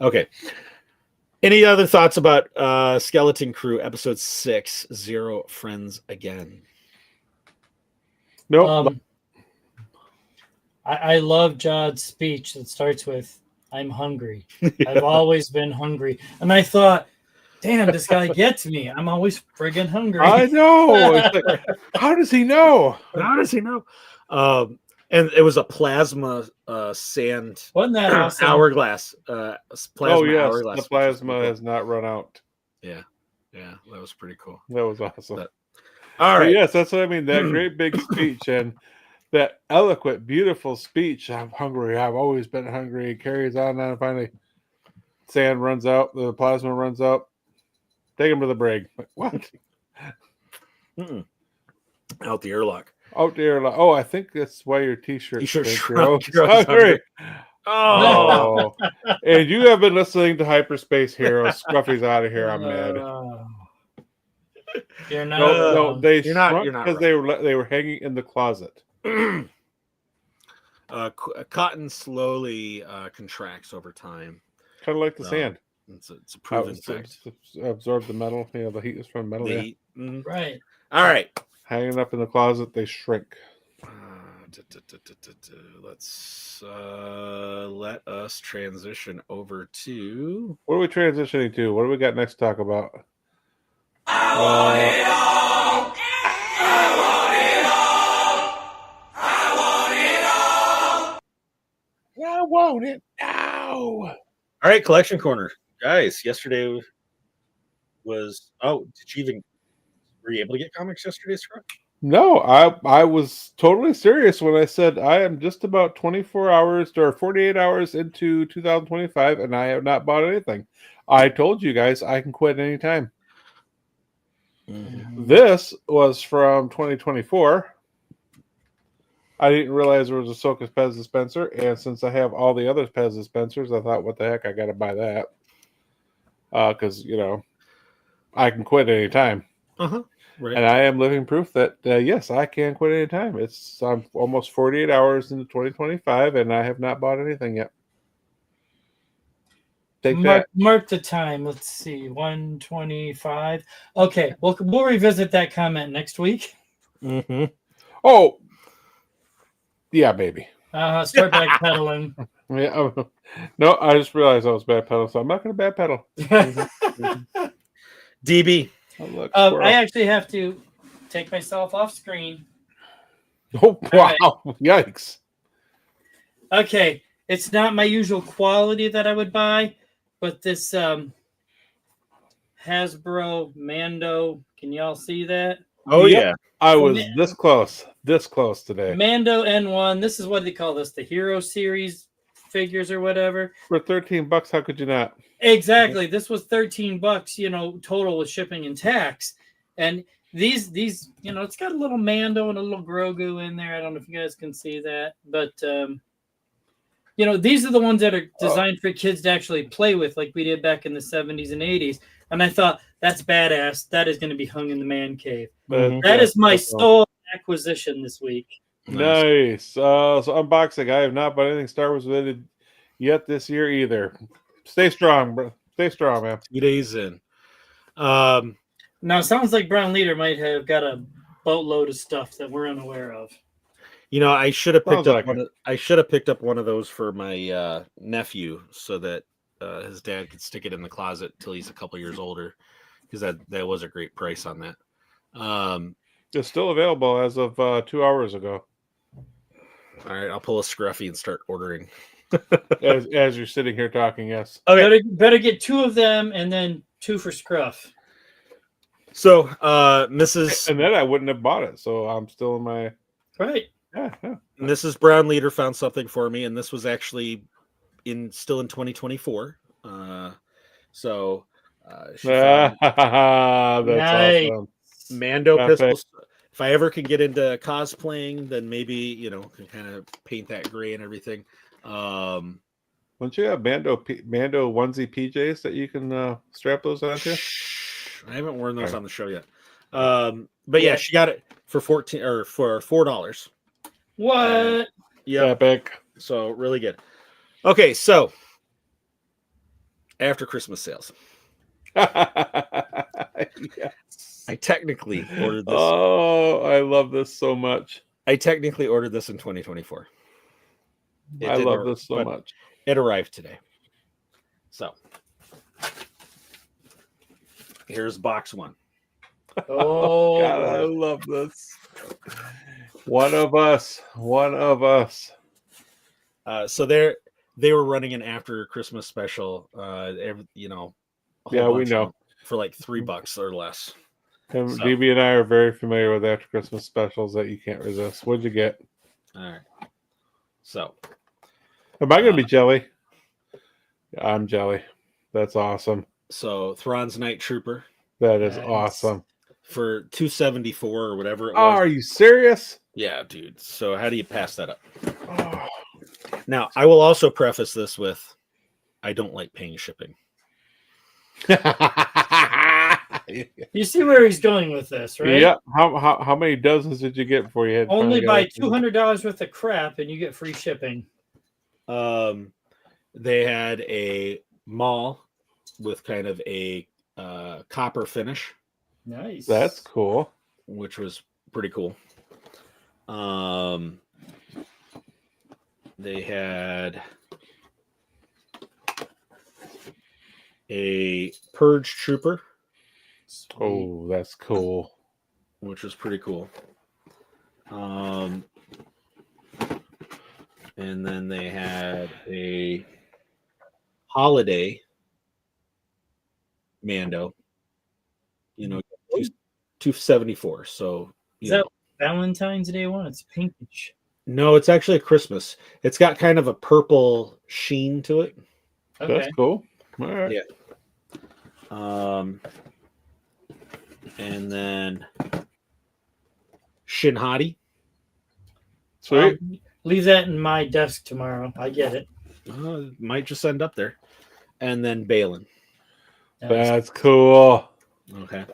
B: okay. Any other thoughts about Skeleton Crew episode 6, Zero Friends Again?
A: No.
C: I love Jod's speech that starts with, "I'm hungry. I've always been hungry." And I thought, damn, this guy gets me. I'm always friggin' hungry.
A: I know. It's like, how does he know?
B: And it was a plasma sand.
C: Wasn't that awesome?
B: Hourglass.
A: Hourglass. The plasma has not run out.
B: Yeah, that was pretty cool.
A: That was awesome.
B: All right.
A: But yes, that's what I mean. That great big speech and that eloquent, beautiful speech. I'm hungry. I've always been hungry. It carries on, and finally, sand runs out. The plasma runs out. Take him to the brig. Like, what?
B: Mm-mm. Out the airlock.
A: Out there. Oh, I think that's why your T-shirt.
B: T-shirt
A: shrunk.
B: shrunk. You're always hungry.
A: Oh, and you have been listening to Hyperspace Heroes. Scruffy's out of here. I'm mad.
C: You're not.
A: No, they
B: You're not-
A: shrunk
B: you're not
A: because they were hanging in the closet.
B: Cotton slowly contracts over time.
A: Kind of like the
B: No.
A: sand.
B: It's a proven
A: How it
B: fact.
A: absorb the metal. You know, the heat is from metal.
B: The
A: Yeah.
B: heat.
C: Right.
B: All right.
A: Hanging up in the closet, they shrink.
B: Let's let us transition over to.
A: What are we transitioning to? What do we got next to talk about? I want it now.
B: All right, collection corner, guys. Yesterday was. Oh, did you even? Were you able to get comics yesterday, Scott?
A: No, I was totally serious when I said I am just about 24 hours or 48 hours into 2025 and I have not bought anything. I told you guys I can quit anytime. This was from 2024. I didn't realize there was a Soka's Pez dispenser, and since I have all the other Pez dispensers, I thought, what the heck, I got to buy that. Because, you know, I can quit anytime.
B: Right.
A: And I am living proof that, yes, I can quit anytime. I'm almost 48 hours into 2025, and I have not bought anything yet. Take that.
C: Mark the time. Let's see, 1:25. Okay, we'll revisit that comment next week.
A: Oh, yeah, baby.
C: Start backpedaling.
A: Yeah, no, I just realized I was backpedaling, so I'm not going to backpedal.
B: DB.
A: Oh, look,
C: I actually have to take myself off screen.
A: oh, wow.
C: right.
A: Yikes.
C: Okay, it's not my usual quality that I would buy, but this Hasbro Mando, can y'all see that?
B: Oh
A: Yep.
B: yeah.
A: I was this close today.
C: Mando N1. This is what they call this, the Hero Series figures or whatever.
A: For $13, how could you not?
C: Exactly. This was $13, you know, total with shipping and tax. And these, you know, it's got a little Mando and a little Grogu in there. I don't know if you guys can see that, but you know, these are the ones that are designed for kids to actually play with, like we did back in the 70s and 80s. And I thought, that's badass. That is going to be hung in the man cave. That is my sole acquisition this week.
A: Nice. So unboxing. I have not bought anything Star Wars related yet this year either. Stay strong, bro. Stay strong, man.
B: 2 days in.
C: Now, it sounds like Brown Leader might have got a boatload of stuff that we're unaware of.
B: You know, I should have picked
A: Sounds
B: up
A: like
B: one. I should have picked up one of those for my nephew, so that his dad could stick it in the closet till he's a couple years older, because that was a great price on that.
A: It's still available as of 2 hours ago.
B: All right, I'll pull a scruffy and start ordering.
A: as you're sitting here talking, yes.
B: Okay.
C: Better get 2 of them and then 2 for Scruff.
B: So, Mrs.
A: And then I wouldn't have bought it, so I'm still in my
C: Right.
A: yeah.
B: Mrs. Brown Leader found something for me, and this was actually still in 2024. So she found
A: That's
C: Nice.
A: awesome.
B: Mando
A: Perfect.
B: pistols. If I ever can get into cosplaying, then maybe, you know, can kind of paint that gray and everything.
A: Don't you have Mando onesie PJs that you can strap those onto?
B: I haven't worn those
A: Okay.
B: on the show yet. But yeah, she got it for $4.
C: What?
B: Yeah.
A: Epic.
B: So really good. Okay, so after Christmas sales,
A: Yes.
B: I technically ordered this.
A: Oh, I love this so much.
B: I technically ordered this in 2024. It
A: I
B: did
A: love
B: ar-
A: this so
B: but
A: much.
B: It arrived today. So here's box 1.
C: Oh,
A: God, I love this. One of us.
B: So they were running an after Christmas special. You know, a whole
A: Yeah, we
B: bunch of
A: know.
B: them for like $3 or less.
A: And
B: So-
A: DB and I are very familiar with after Christmas specials that you can't resist. What'd you get?
B: All right. So
A: Am I going to be jelly? I'm jelly. That's awesome.
B: Thrawn's Night Trooper,
A: That is
C: Nice.
A: awesome.
B: for $274 or whatever it
A: Oh,
B: was.
A: are you serious?
B: Yeah, dude. So how do you pass that up? Now, I will also preface this with I don't like paying shipping.
C: You see where he's going with this, right?
A: Yeah. How many dozens did you get before you had
C: Only
A: finally
C: buy
A: got it?
C: $200 worth of crap and you get free shipping.
B: They had a mall with kind of a copper finish,
C: Nice.
A: That's cool.
B: which was pretty cool. They had a Purge Trooper,
C: Sweet.
A: Oh, that's cool.
B: which was pretty cool. And then they had a holiday Mando, you know, 274. So,
C: Is
B: you
C: that
B: know.
C: Valentine's Day one? It's pinkish.
B: No, it's actually a Christmas. It's got kind of a purple sheen to it.
C: Okay.
A: That's cool. All right.
B: Yeah. And then Shinhati.
A: Sweet.
C: Leave that in my desk tomorrow. I get it.
B: Might just end up there. And then Balin.
C: Nice.
A: That's cool.
B: Okay.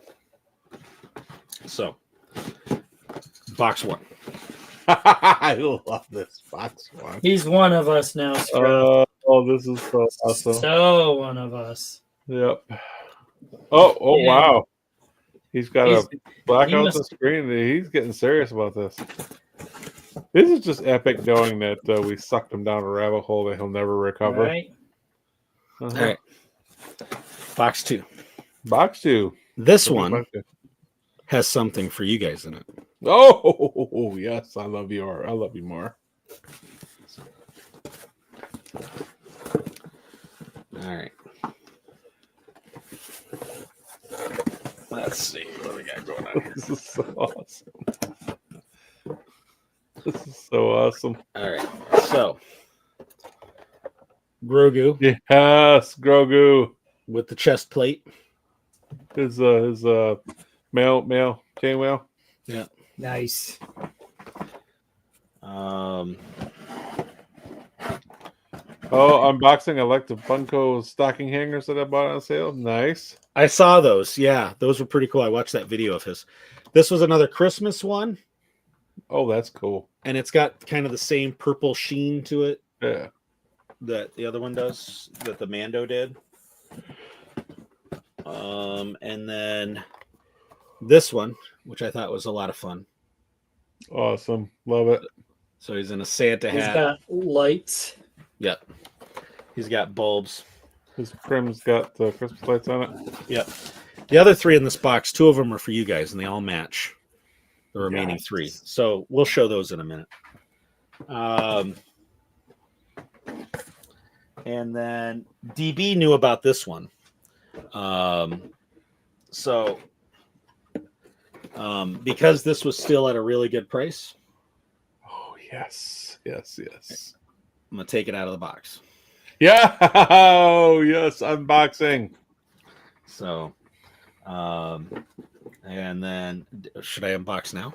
B: So, box one.
A: I love this box one.
C: He's one of us now, Scrub.
A: This is so awesome.
C: So one of us.
A: Yep. Oh,
C: Yeah.
A: wow. He's got
C: He's-
A: a black
C: he
A: out
C: must-
A: the screen. He's getting serious about this. This is just epic knowing that we sucked him down a rabbit hole that he'll never recover.
C: Right?
A: Uh-huh.
B: All right. Box two.
A: Box two.
B: This one has something for you guys in it.
A: Oh, yes. I love you more. I love you more.
B: All right. Let's see what we got going on here.
A: This is so awesome. This is so awesome.
B: All right. So, Grogu
A: Yes, Grogu.
B: with the chest plate.
A: His male chainmail.
B: Yeah.
C: Nice.
A: Unboxing. I like the Funko stocking hangers that I bought on sale. Nice.
B: I saw those. Yeah, those were pretty cool. I watched that video of his. This was another Christmas one,
A: Oh, that's cool.
B: and it's got kind of the same purple sheen to it
A: Yeah.
B: that the other one does, that the Mando did. And then this one, which I thought was a lot of fun.
A: Awesome. Love it.
B: So he's in a Santa
C: He's
B: hat.
C: got lights.
B: Yep. He's got bulbs.
A: His trim's got the Christmas lights on it.
B: Yep. The other three in this box, two of them are for you guys, and they all match the remaining
A: Yes.
B: three. So we'll show those in a minute. And then DB knew about this one. Because this was still at a really good price,
A: Oh, yes. Yes, yes.
B: I'm going to take it out of the box.
A: Yeah. Oh, yes. Unboxing.
B: So, and then should I unbox now?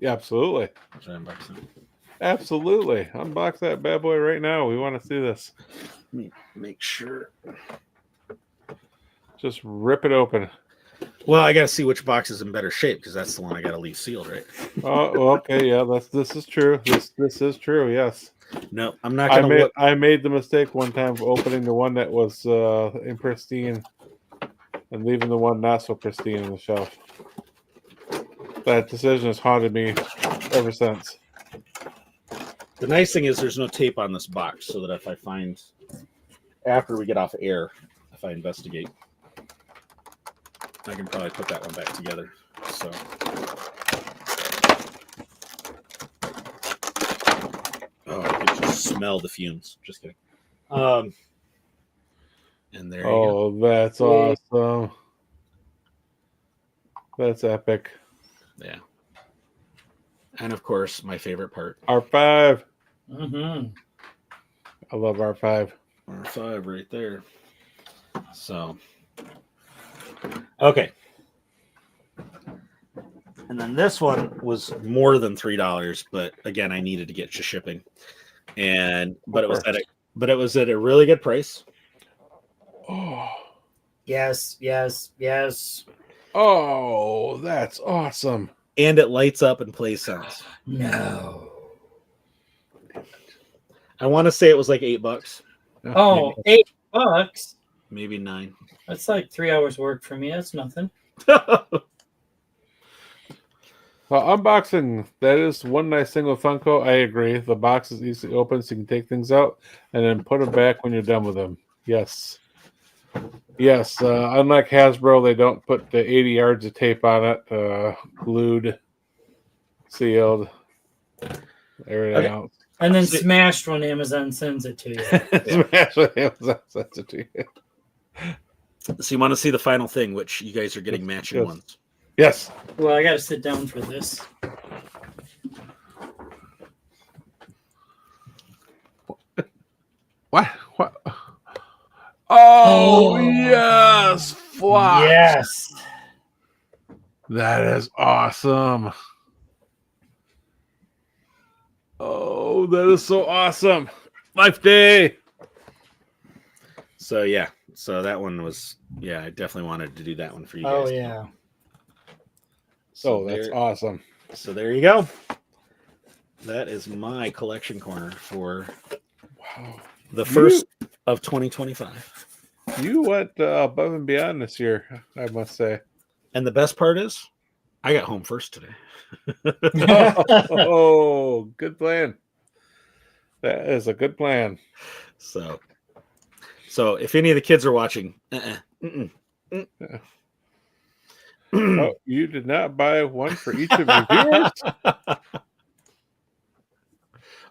A: Yeah, absolutely.
B: Should I unbox now?
A: Absolutely. Unbox that bad boy right now. We want to see this.
B: Let me make sure.
A: Just rip it open.
B: Well, I got to see which box is in better shape because that's the one I got to leave sealed, right?
A: Oh, okay. Yeah, this is true. This is true. Yes.
B: No, I'm not going to look.
A: I made the mistake one time of opening the one that was in pristine and leaving the one not so pristine on the shelf. That decision has haunted me ever since.
B: The nice thing is there's no tape on this box, so that if I find, after we get off air, if I investigate, I can probably put that one back together. So, oh, I can just smell the fumes. Just kidding. And there you go.
A: Oh, that's awesome. That's epic.
B: Yeah. And of course, my favorite part,
A: R5.
C: Mm-hmm.
A: I love R5.
B: R5 right there. So, okay. And then this one was more than $3, but again, I needed to get to shipping. But it was at a really good price.
A: Oh,
C: Yes, yes, yes.
A: oh, that's awesome.
B: And it lights up and plays sounds.
C: No.
B: I want to say it was like $8.
C: Oh, $8.
B: Maybe 9.
C: That's like 3 hours work for me. That's nothing.
A: Well, unboxing, that is one nice thing with Funko. I agree. The box is easily open, so you can take things out and then put them back when you're done with them. Yes. Yes. Unlike Hasbro, they don't put the 80 yards of tape on it, glued, sealed, everything else.
C: And then smashed when Amazon sends it to you.
A: Smash with Amazon sends it to you.
B: So you want to see the final thing, which you guys are getting matching
A: Yes.
B: ones.
A: Yes.
C: Well, I got to sit down for this.
A: What? What? Oh, yes. Flock.
C: Yes.
A: That is awesome. Oh, that is so awesome. Life Day.
B: So yeah, so that one was I definitely wanted to do that one for you
C: Oh,
B: guys.
C: yeah.
A: So that's awesome.
B: So there you go. That is my collection corner for the first of 2025.
A: You went above and beyond this year, I must say.
B: And the best part is, I got home first today.
A: Oh, good plan. That is a good plan.
B: So if any of the kids are watching,
A: Oh, you did not buy one for each of your viewers?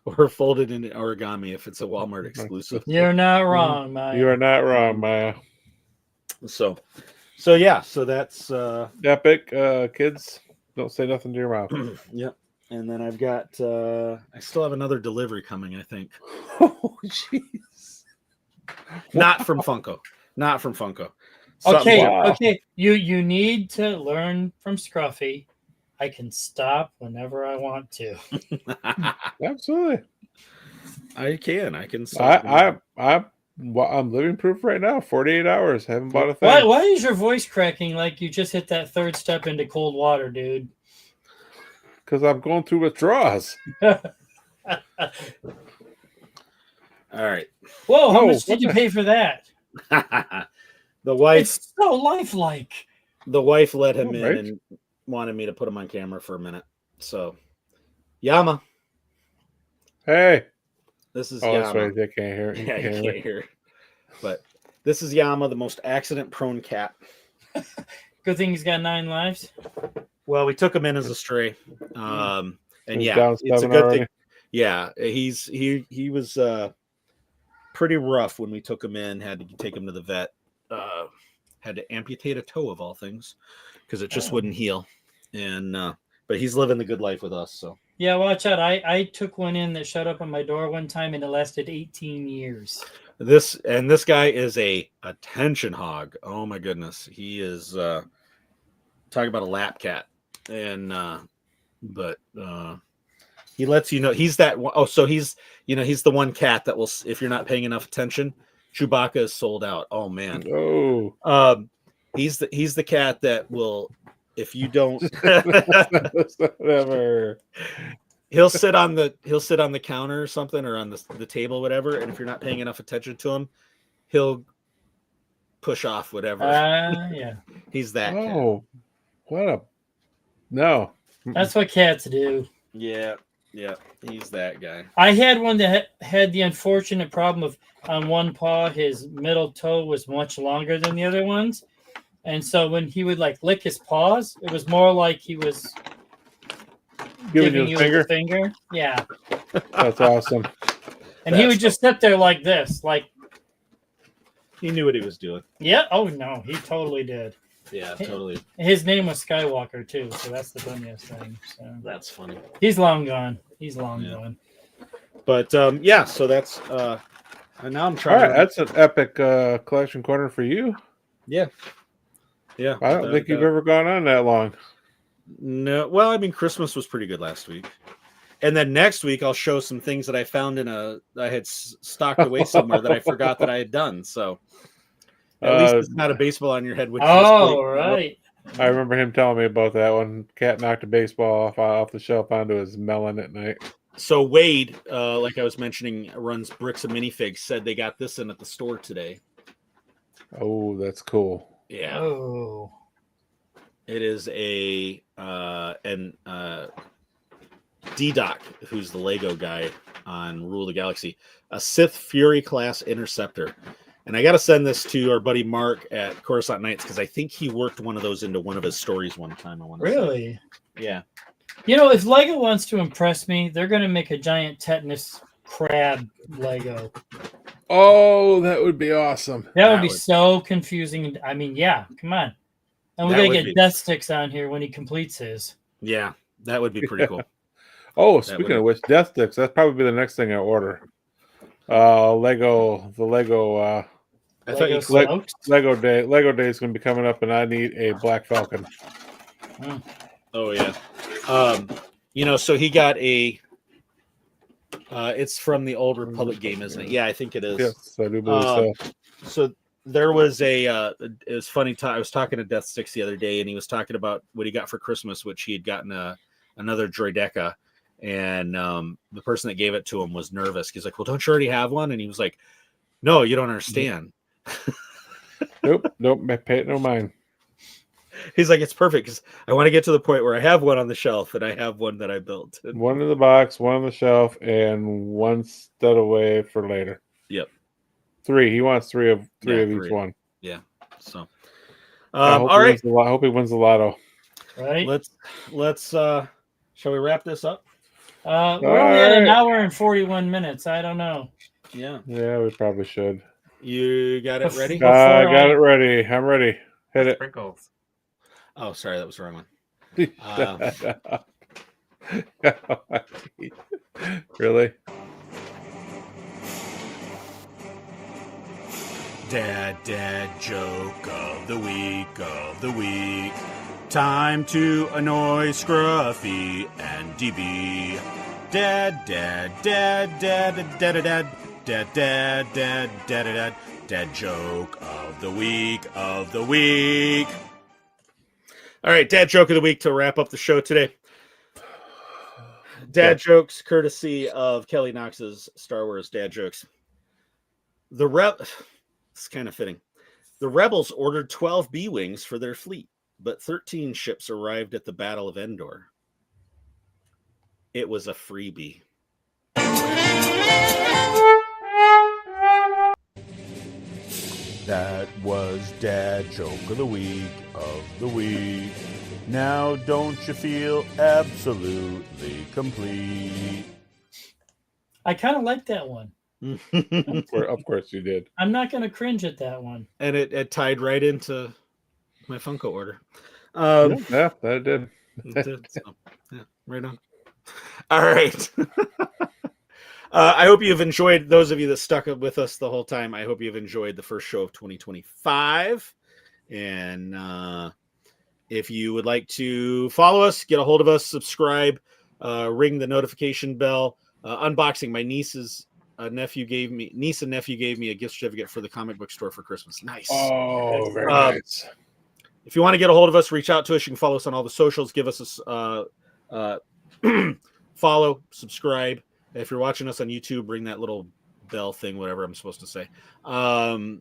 B: or folded into origami if it's a Walmart exclusive.
C: You're not wrong, Maya.
A: You are not wrong, Maya.
B: So yeah, so that's
A: Epic. Kids, don't say nothing to your mom.
B: yep. And then I've got I still have another delivery coming, I think.
A: Oh, jeez.
B: Not from Funko.
C: Okay,
A: Wow.
C: okay. You need to learn from Scruffy. I can stop whenever I want to.
A: Absolutely.
B: I can stop.
A: I'm living proof right now. 48 hours. Haven't bought a thing.
C: Why is your voice cracking like you just hit that third step into cold water, dude?
A: Because I'm going through withdrawals.
B: All right.
C: Whoa, how
A: Oh,
C: much did
A: what
C: you
A: the-
C: pay for that?
B: The wife
C: It's so lifelike.
B: let him
A: Oh,
B: in
A: right.
B: and wanted me to put him on camera for a minute. So Yama.
A: Hey.
B: This is
A: Oh,
B: Yama.
A: that's right. They can't hear it.
B: Yeah, you can't hear it. But this is Yama, the most accident-prone cat.
C: Good thing he's got 9 lives.
B: Well, we took him in as a stray, and
A: He's
B: yeah,
A: down
B: it's a
A: 7
B: good
A: already.
B: thing. Yeah, he was pretty rough when we took him in. Had to take him to the vet. Had to amputate a toe of all things because it just wouldn't heal. And but he's living the good life with us. So
C: Yeah, watch out. I took one in that shut up on my door one time and it lasted 18 years.
B: this guy is a attention hog. Oh my goodness, he is talking about a lap cat. And but he lets you know he's that one. Oh, so he's the one cat that will, if you're not paying enough attention, Chewbacca is sold out. Oh man.
A: Oh.
B: He's the cat that will, if you don't
A: Whatever.
B: he'll sit on the counter or something, or on the table, whatever, and if you're not paying enough attention to him, he'll push off whatever.
C: Yeah.
B: He's that cat.
A: Oh. What a. No.
C: That's what cats do.
B: Yeah, he's that guy.
C: I had one that had the unfortunate problem of on one paw, his middle toe was much longer than the other ones. And so when he would like lick his paws, it was more like he was
A: Giving you the
C: the finger. Yeah.
A: That's awesome.
C: And he would just sit there like this, like,
B: He knew what he was doing.
C: yeah. Oh, no, he totally did.
B: Yeah, totally.
C: His name was Skywalker, too. So that's the funniest thing. So
B: That's funny.
C: he's long gone. He's long
B: Yeah.
C: gone.
B: But yeah, so that's and now I'm
A: All
B: trying.
A: right. That's an epic collection corner for you.
B: Yeah.
A: I don't think you've ever gone on that long.
B: No, well, I mean, Christmas was pretty good last week, and then next week I'll show some things that I found I had stocked away somewhere that I forgot that I had done. So at least it's not a baseball on your head. Which
C: Oh, right.
A: I remember him telling me about that one. Cat knocked a baseball off the shelf onto his melon at night.
B: So Wade, like I was mentioning, runs Bricks and Minifigs. Said they got this in at the store today.
A: Oh, that's cool.
B: Yeah.
C: Oh.
B: It is a D-Doc, who's the Lego guy on Rule of the Galaxy, a Sith Fury class interceptor. And I got to send this to our buddy Mark at Coruscant Nights because I think he worked one of those into one of his stories one time. I want to
C: Really?
B: say. Yeah.
C: You know, if Lego wants to impress me, they're going to make a giant tetanus crab Lego.
A: Oh, that would be awesome.
C: That would be so confusing. I mean, yeah, come on. And we're
B: That
C: going
B: would
C: to
B: be.
C: get Death Sticks on here when he completes his.
B: Yeah, that would be pretty cool.
A: Oh, speaking of which, Death Sticks, that's probably the next thing I order. Lego
B: I thought you
C: smoked?
A: Lego Day is going to be coming up, and I need a Black Falcon.
B: Oh yeah. So he got a. It's from the Old Republic game, isn't it? Yeah, I think it is.
A: Yes, I do believe so.
B: So there was it was funny. I was talking to Death Sticks the other day, and he was talking about what he got for Christmas, which he had gotten another Droideka, and the person that gave it to him was nervous. He's like, "Well, don't you already have one?" And he was like, "No, you don't understand."
A: Nope, pay it no mind.
B: He's like, "It's perfect because I want to get to the point where I have one on the shelf and I have one that I built."
A: One in the box, one on the shelf, and one stud away for later.
B: Yep.
A: 3. He wants three of
B: three.
A: each one.
B: Yeah. So,
A: all right. I hope he wins the lotto.
C: Right.
B: Let's shall we wrap this up?
C: We're only at an hour and 41 minutes. I don't know.
B: Yeah.
A: Yeah, we probably should.
B: You got it ready?
A: I got it ready. I'm ready. Hit it.
E: Sprinkles.
B: Oh, sorry, that was the wrong one.
A: Really?
I: Dad joke of the week. Time to annoy Scruffy and DB. Dad joke of the week.
B: All right, dad joke of the week to wrap up the show today. Dad jokes courtesy of Kelly Knox's Star Wars Dad Jokes. It's kind of fitting. The rebels ordered 12 B-wings for their fleet, but 13 ships arrived at the Battle of Endor. It was a freebie.
I: That was Dad joke of the week Now don't you feel absolutely complete?
C: I kind of like that one.
A: Of course you did.
C: I'm not going to cringe at that one.
B: And it tied right into my Funko order.
A: Yeah, that did.
B: It did, so, yeah, right on. All right. I hope you've enjoyed, those of you that stuck with us the whole time, I hope you've enjoyed the first show of 2025. And if you would like to follow us, get a hold of us, subscribe, ring the notification bell. Unboxing, my niece and nephew gave me a gift certificate for the comic book store for Christmas. Nice.
A: Oh, very nice.
B: If you want to get a hold of us, reach out to us. You can follow us on all the socials. Give us a follow, subscribe. If you're watching us on YouTube, ring that little bell thing, whatever I'm supposed to say, so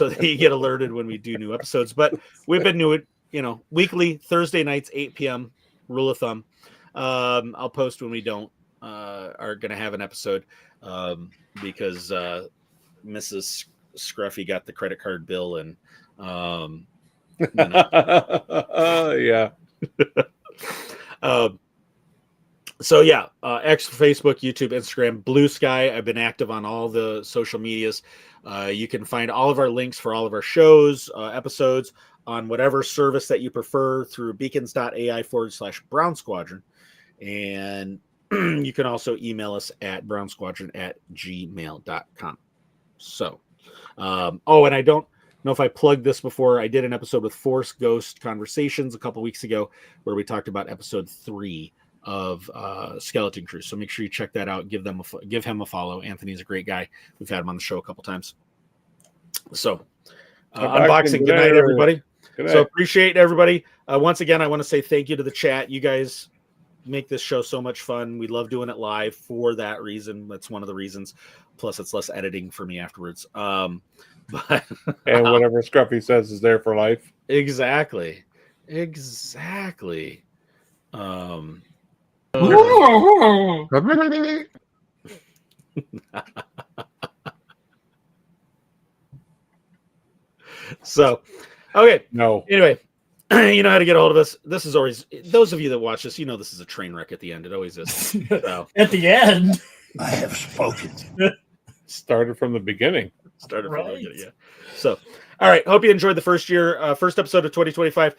B: that you get alerted when we do new episodes. But we've been doing, weekly Thursday nights, 8 p.m. Rule of thumb. I'll post when we don't are going to have an episode because Mrs. Scruffy got the credit card bill and
A: yeah.
B: So yeah, X, Facebook, YouTube, Instagram, Blue Sky. I've been active on all the social medias. You can find all of our links for all of our shows, episodes on whatever service that you prefer through beacons.ai/Brown Squadron. And you can also email us at brownsquadron@gmail.com. So, and know if I plugged this before. I did an episode with Force Ghost Conversations a couple weeks ago where we talked about episode 3 of Skeleton Crew. So make sure you check that out. Give him a follow. Anthony's a great guy. We've had him on the show a couple times. So unboxing. Good night, everybody.
A: Good night.
B: So appreciate everybody. Once again, I want to say thank you to the chat. You guys make this show so much fun. We love doing it live for that reason. That's one of the reasons. Plus, it's less editing for me afterwards. But
A: and whatever Scruffy says is there for life.
B: Exactly. So, okay.
A: No.
B: Anyway, you know how to get a hold of us. This is always, those of you that watch this, you know this is a train wreck at the end. It always is. So.
C: At the end.
I: I have spoken.
A: Started from the beginning.
B: From the beginning, yeah. So, all right. Hope you enjoyed the first episode of 2025.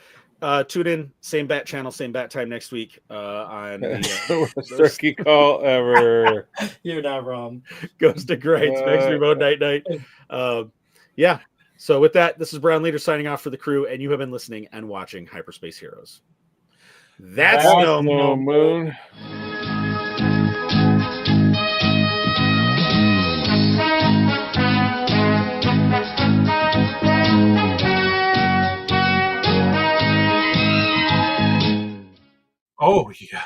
B: Tune in, same bat channel, same bat time next week on the
A: Worst turkey call ever.
C: You're not wrong.
B: Goes to Greats, Max Remote Night. Yeah. So with that, this is Brown Leader signing off for the crew, and you have been listening and watching Hyperspace Heroes. That's no
A: moon.
J: Oh, yeah.